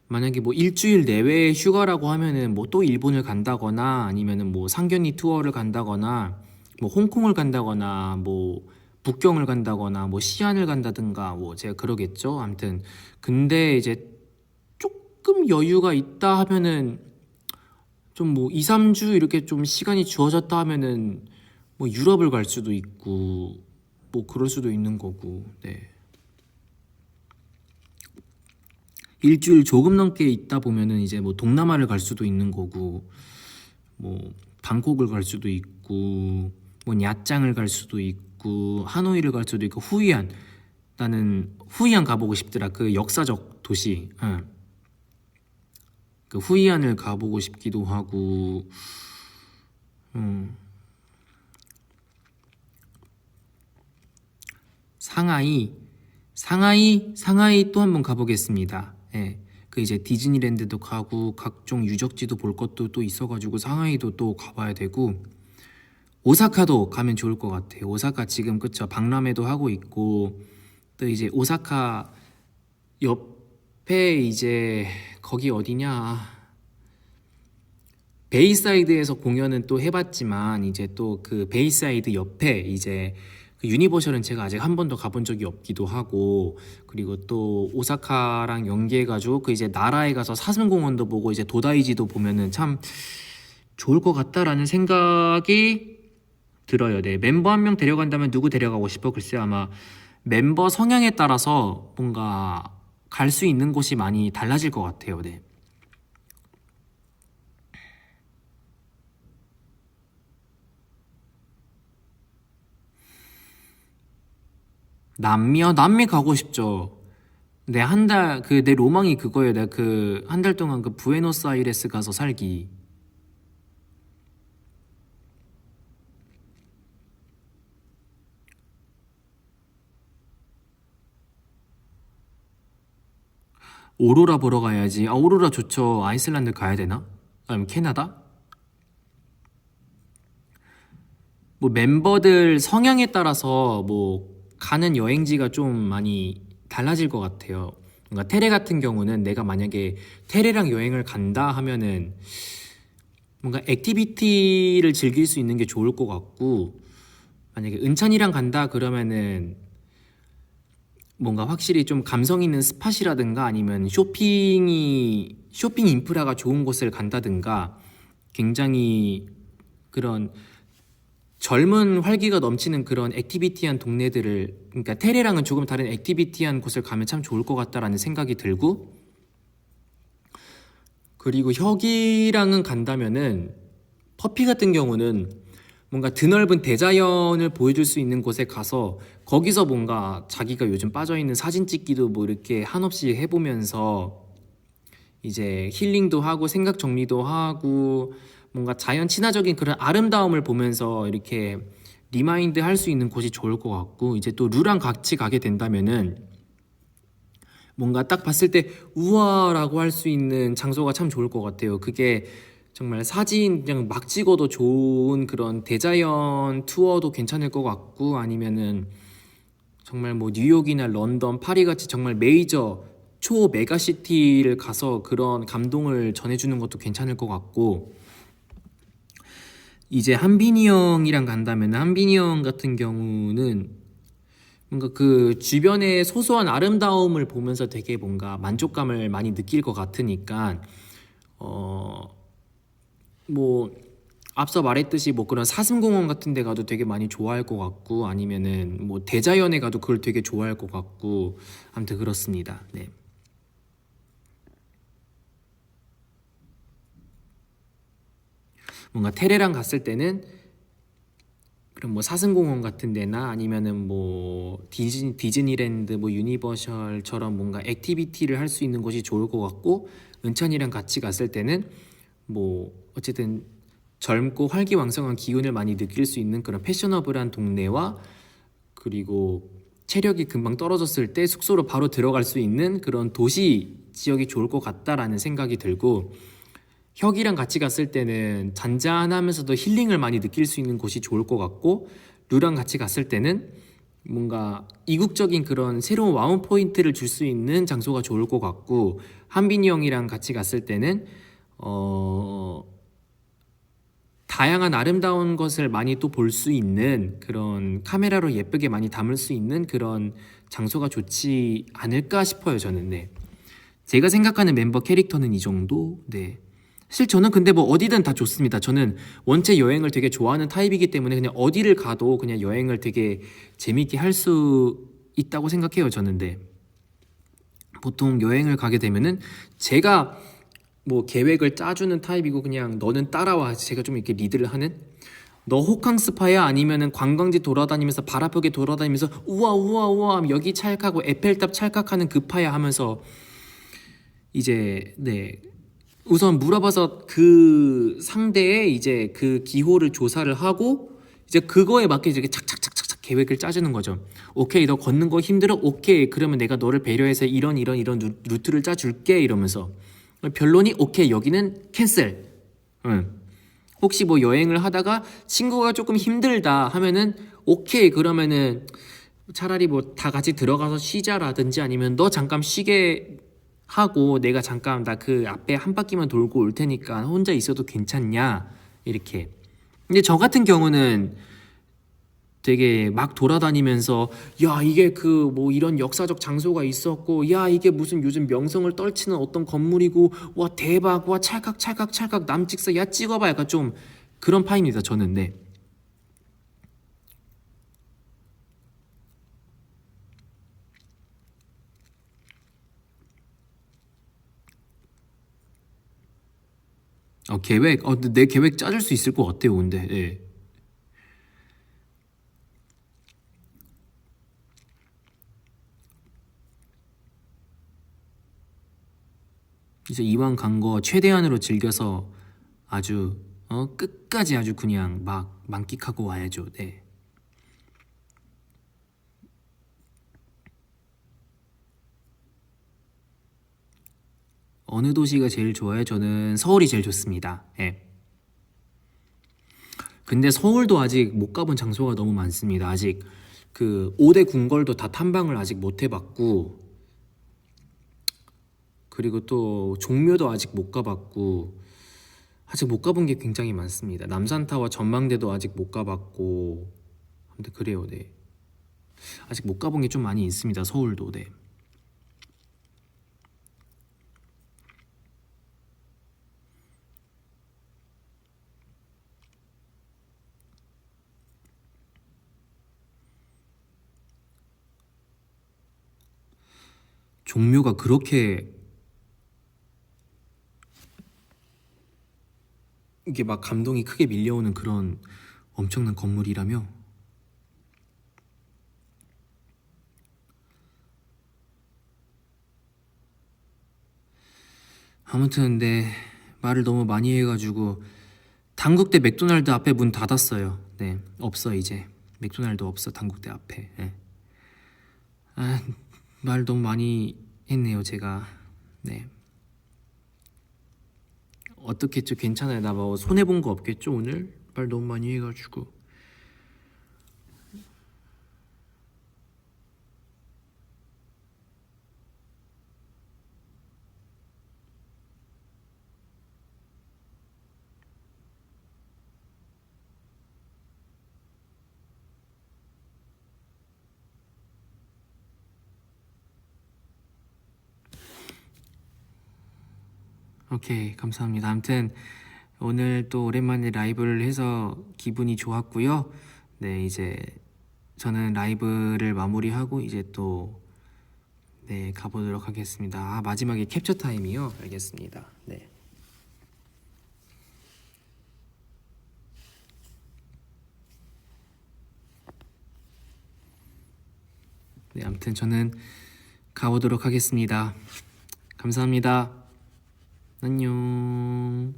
만약에 뭐 일주일 내외의 휴가라고 하면은 뭐 또 일본을 간다거나 아니면은 뭐 상견례 투어를 간다거나 뭐 홍콩을 간다거나 뭐 북경을 간다거나 뭐 시안을 간다든가 뭐 제가 그러겠죠. 아무튼 근데 이제 조금 여유가 있다 하면은 좀 뭐 2, 3주 이렇게 좀 시간이 주어졌다 하면은 뭐 유럽을 갈 수도 있고 뭐 그럴 수도 있는 거고. 네. 일주일 조금 넘게 있다 보면은 이제 뭐 동남아를 갈 수도 있는 거고, 뭐 방콕을 갈 수도 있고, 뭐 냐짱을 갈 수도 있고, 하노이를 갈 수도 있고, 후이안. 나는 후이안 가보고 싶더라. 그 역사적 도시. 응. 그 후이안을 가보고 싶기도 하고, 음, 상하이, 상하이 또 한번 가보겠습니다. 예. 그 이제 디즈니랜드도 가고 각종 유적지도 볼 것도 또 있어가지고 상하이도 또 가봐야 되고, 오사카도 가면 좋을 것 같아요. 오사카 지금 그쵸 박람회도 하고 있고, 또 이제 오사카 옆에 이제 거기 어디냐, 베이사이드에서 공연은 또 해봤지만 이제 또 그 베이사이드 옆에 이제 그 유니버셜은 제가 아직 한 번도 가본 적이 없기도 하고, 그리고 또 오사카랑 연계해가지고 그 이제 나라에 가서 사슴공원도 보고 이제 도다이지도 보면은 참 좋을 것 같다라는 생각이 들어요. 네, 멤버 한 명 데려간다면 누구 데려가고 싶어? 글쎄 아마 멤버 성향에 따라서 뭔가 갈 수 있는 곳이 많이 달라질 것 같아요. 네. 남미요? 남미 가고 싶죠. 네, 한 달, 그, 내 로망이 그거예요. 내가 그, 한 달 동안 그 부에노스아이레스 가서 살기. 오로라 보러 가야지. 아, 오로라 좋죠. 아이슬란드 가야 되나? 아니면 캐나다? 뭐 멤버들 성향에 따라서 뭐 가는 여행지가 좀 많이 달라질 것 같아요. 뭔가 테레 같은 경우는 내가 만약에 테레랑 여행을 간다 하면은 뭔가 액티비티를 즐길 수 있는 게 좋을 것 같고, 만약에 은찬이랑 간다 그러면은 뭔가 확실히 좀 감성 있는 스팟이라든가 아니면 쇼핑 인프라가 좋은 곳을 간다든가 굉장히 그런 젊은 활기가 넘치는 그런 액티비티한 동네들을, 그러니까 테레랑은 조금 다른 액티비티한 곳을 가면 참 좋을 것 같다라는 생각이 들고, 그리고 혁이랑은 간다면은 퍼피 같은 경우는 뭔가 드넓은 대자연을 보여줄 수 있는 곳에 가서 거기서 뭔가 자기가 요즘 빠져있는 사진 찍기도 뭐 이렇게 한없이 해보면서 이제 힐링도 하고 생각 정리도 하고 뭔가 자연 친화적인 그런 아름다움을 보면서 이렇게 리마인드 할 수 있는 곳이 좋을 것 같고, 이제 또 루랑 같이 가게 된다면은 뭔가 딱 봤을 때 우와라고 할 수 있는 장소가 참 좋을 것 같아요. 그게 정말 사진 그냥 막 찍어도 좋은 그런 대자연 투어도 괜찮을 것 같고, 아니면은 정말 뭐 뉴욕이나 런던, 파리 같이 정말 메이저 초 메가시티를 가서 그런 감동을 전해주는 것도 괜찮을 것 같고, 이제 한빈이 형이랑 간다면 한빈이 형 같은 경우는 뭔가 그 주변의 소소한 아름다움을 보면서 되게 뭔가 만족감을 많이 느낄 것 같으니까 뭐 앞서 말했듯이 뭐 그런 사슴공원 같은 데 가도 되게 많이 좋아할 것 같고, 아니면은 뭐 대자연에 가도 그걸 되게 좋아할 것 같고, 아무튼 그렇습니다. 네. 뭔가 테레랑 갔을 때는 그럼 뭐 사슴공원 같은 데나 아니면은 뭐 디즈니랜드 뭐 유니버셜처럼 뭔가 액티비티를 할 수 있는 곳이 좋을 것 같고, 은찬이랑 같이 갔을 때는 뭐 어쨌든 젊고 활기왕성한 기운을 많이 느낄 수 있는 그런 패셔너블한 동네와 그리고 체력이 금방 떨어졌을 때 숙소로 바로 들어갈 수 있는 그런 도시 지역이 좋을 것 같다라는 생각이 들고, 혁이랑 같이 갔을 때는 잔잔하면서도 힐링을 많이 느낄 수 있는 곳이 좋을 것 같고, 류랑 같이 갔을 때는 뭔가 이국적인 그런 새로운 와운 포인트를 줄 수 있는 장소가 좋을 것 같고, 한빈이 형이랑 같이 갔을 때는 다양한 아름다운 것을 많이 또 볼 수 있는 그런 카메라로 예쁘게 많이 담을 수 있는 그런 장소가 좋지 않을까 싶어요, 저는. 네. 제가 생각하는 멤버 캐릭터는 이 정도. 네. 사실 저는 근데 뭐 어디든 다 좋습니다. 저는 원체 여행을 되게 좋아하는 타입이기 때문에 그냥 어디를 가도 그냥 여행을 되게 재밌게 할 수 있다고 생각해요, 저는. 네. 보통 여행을 가게 되면은 제가 뭐 계획을 짜주는 타입이고, 그냥 너는 따라와, 제가 좀 이렇게 리드를 하는, 너 호캉스파야 아니면은 관광지 돌아다니면서 발 아프게 돌아다니면서 우와 우와 우와 하면 여기 찰칵하고 에펠탑 찰칵하는 그 파야 하면서 이제, 네, 우선 물어봐서 그 상대의 이제 그 기호를 조사를 하고 이제 그거에 맞게 이렇게 착착착착착 계획을 짜주는 거죠. 오케이, 너 걷는 거 힘들어? 오케이, 그러면 내가 너를 배려해서 이런 루트를 짜줄게 이러면서, 변론이 오케이, 여기는 캔슬. 응. 혹시 뭐 여행을 하다가 친구가 조금 힘들다 하면은 오케이, 그러면은 차라리 뭐 다 같이 들어가서 쉬자라든지, 아니면 너 잠깐 쉬게 하고 내가 잠깐 나 그 앞에 한 바퀴만 돌고 올 테니까 혼자 있어도 괜찮냐, 이렇게. 근데 저 같은 경우는 되게 막 돌아다니면서 야, 이게 그 뭐 이런 역사적 장소가 있었고, 야, 이게 무슨 요즘 명성을 떨치는 어떤 건물이고, 와 대박, 와 찰칵 찰칵 찰칵 남직사, 야 찍어봐, 약간 좀 그런 파입니다, 저는. 네. 계획, 근데 내 계획 짜줄 수 있을 것 같아요, 근데. 예. 이제 이왕 간 거 최대한으로 즐겨서 아주 끝까지 아주 그냥 막 만끽하고 와야죠. 네. 어느 도시가 제일 좋아요? 저는 서울이 제일 좋습니다. 예. 근데 서울도 아직 못 가본 장소가 너무 많습니다. 아직 그 5대 궁궐도 다 탐방을 아직 못 해봤고, 그리고 또 종묘도 아직 못 가봤고, 아직 못 가본 게 굉장히 많습니다. 남산타워 전망대도 아직 못 가봤고, 아무튼 그래요. 네. 아직 못 가본 게 좀 많이 있습니다. 서울도. 네. 종묘가 그렇게 이게 막 감동이 크게 밀려오는 그런 엄청난 건물이라며? 아무튼 네, 말을 너무 많이 해가지고 당국대 맥도날드 앞에 문 닫았어요. 네, 없어 이제. 맥도날드 없어, 당국대 앞에. 네. 말 너무 많이 했네요, 제가. 네. 어떻겠죠? 괜찮아요. 나 뭐 손해 본 거 없겠죠, 오늘? 말 너무 많이 해가지고. 오케이, 감사합니다. 아무튼 오늘 또 오랜만에 라이브를 해서 기분이 좋았고요. 네, 이제 저는 라이브를 마무리하고 이제 또 네, 가보도록 하겠습니다. 마지막에 캡처 타임이요? 알겠습니다. 네. 네, 아무튼 저는 가보도록 하겠습니다. 감사합니다. 안녕.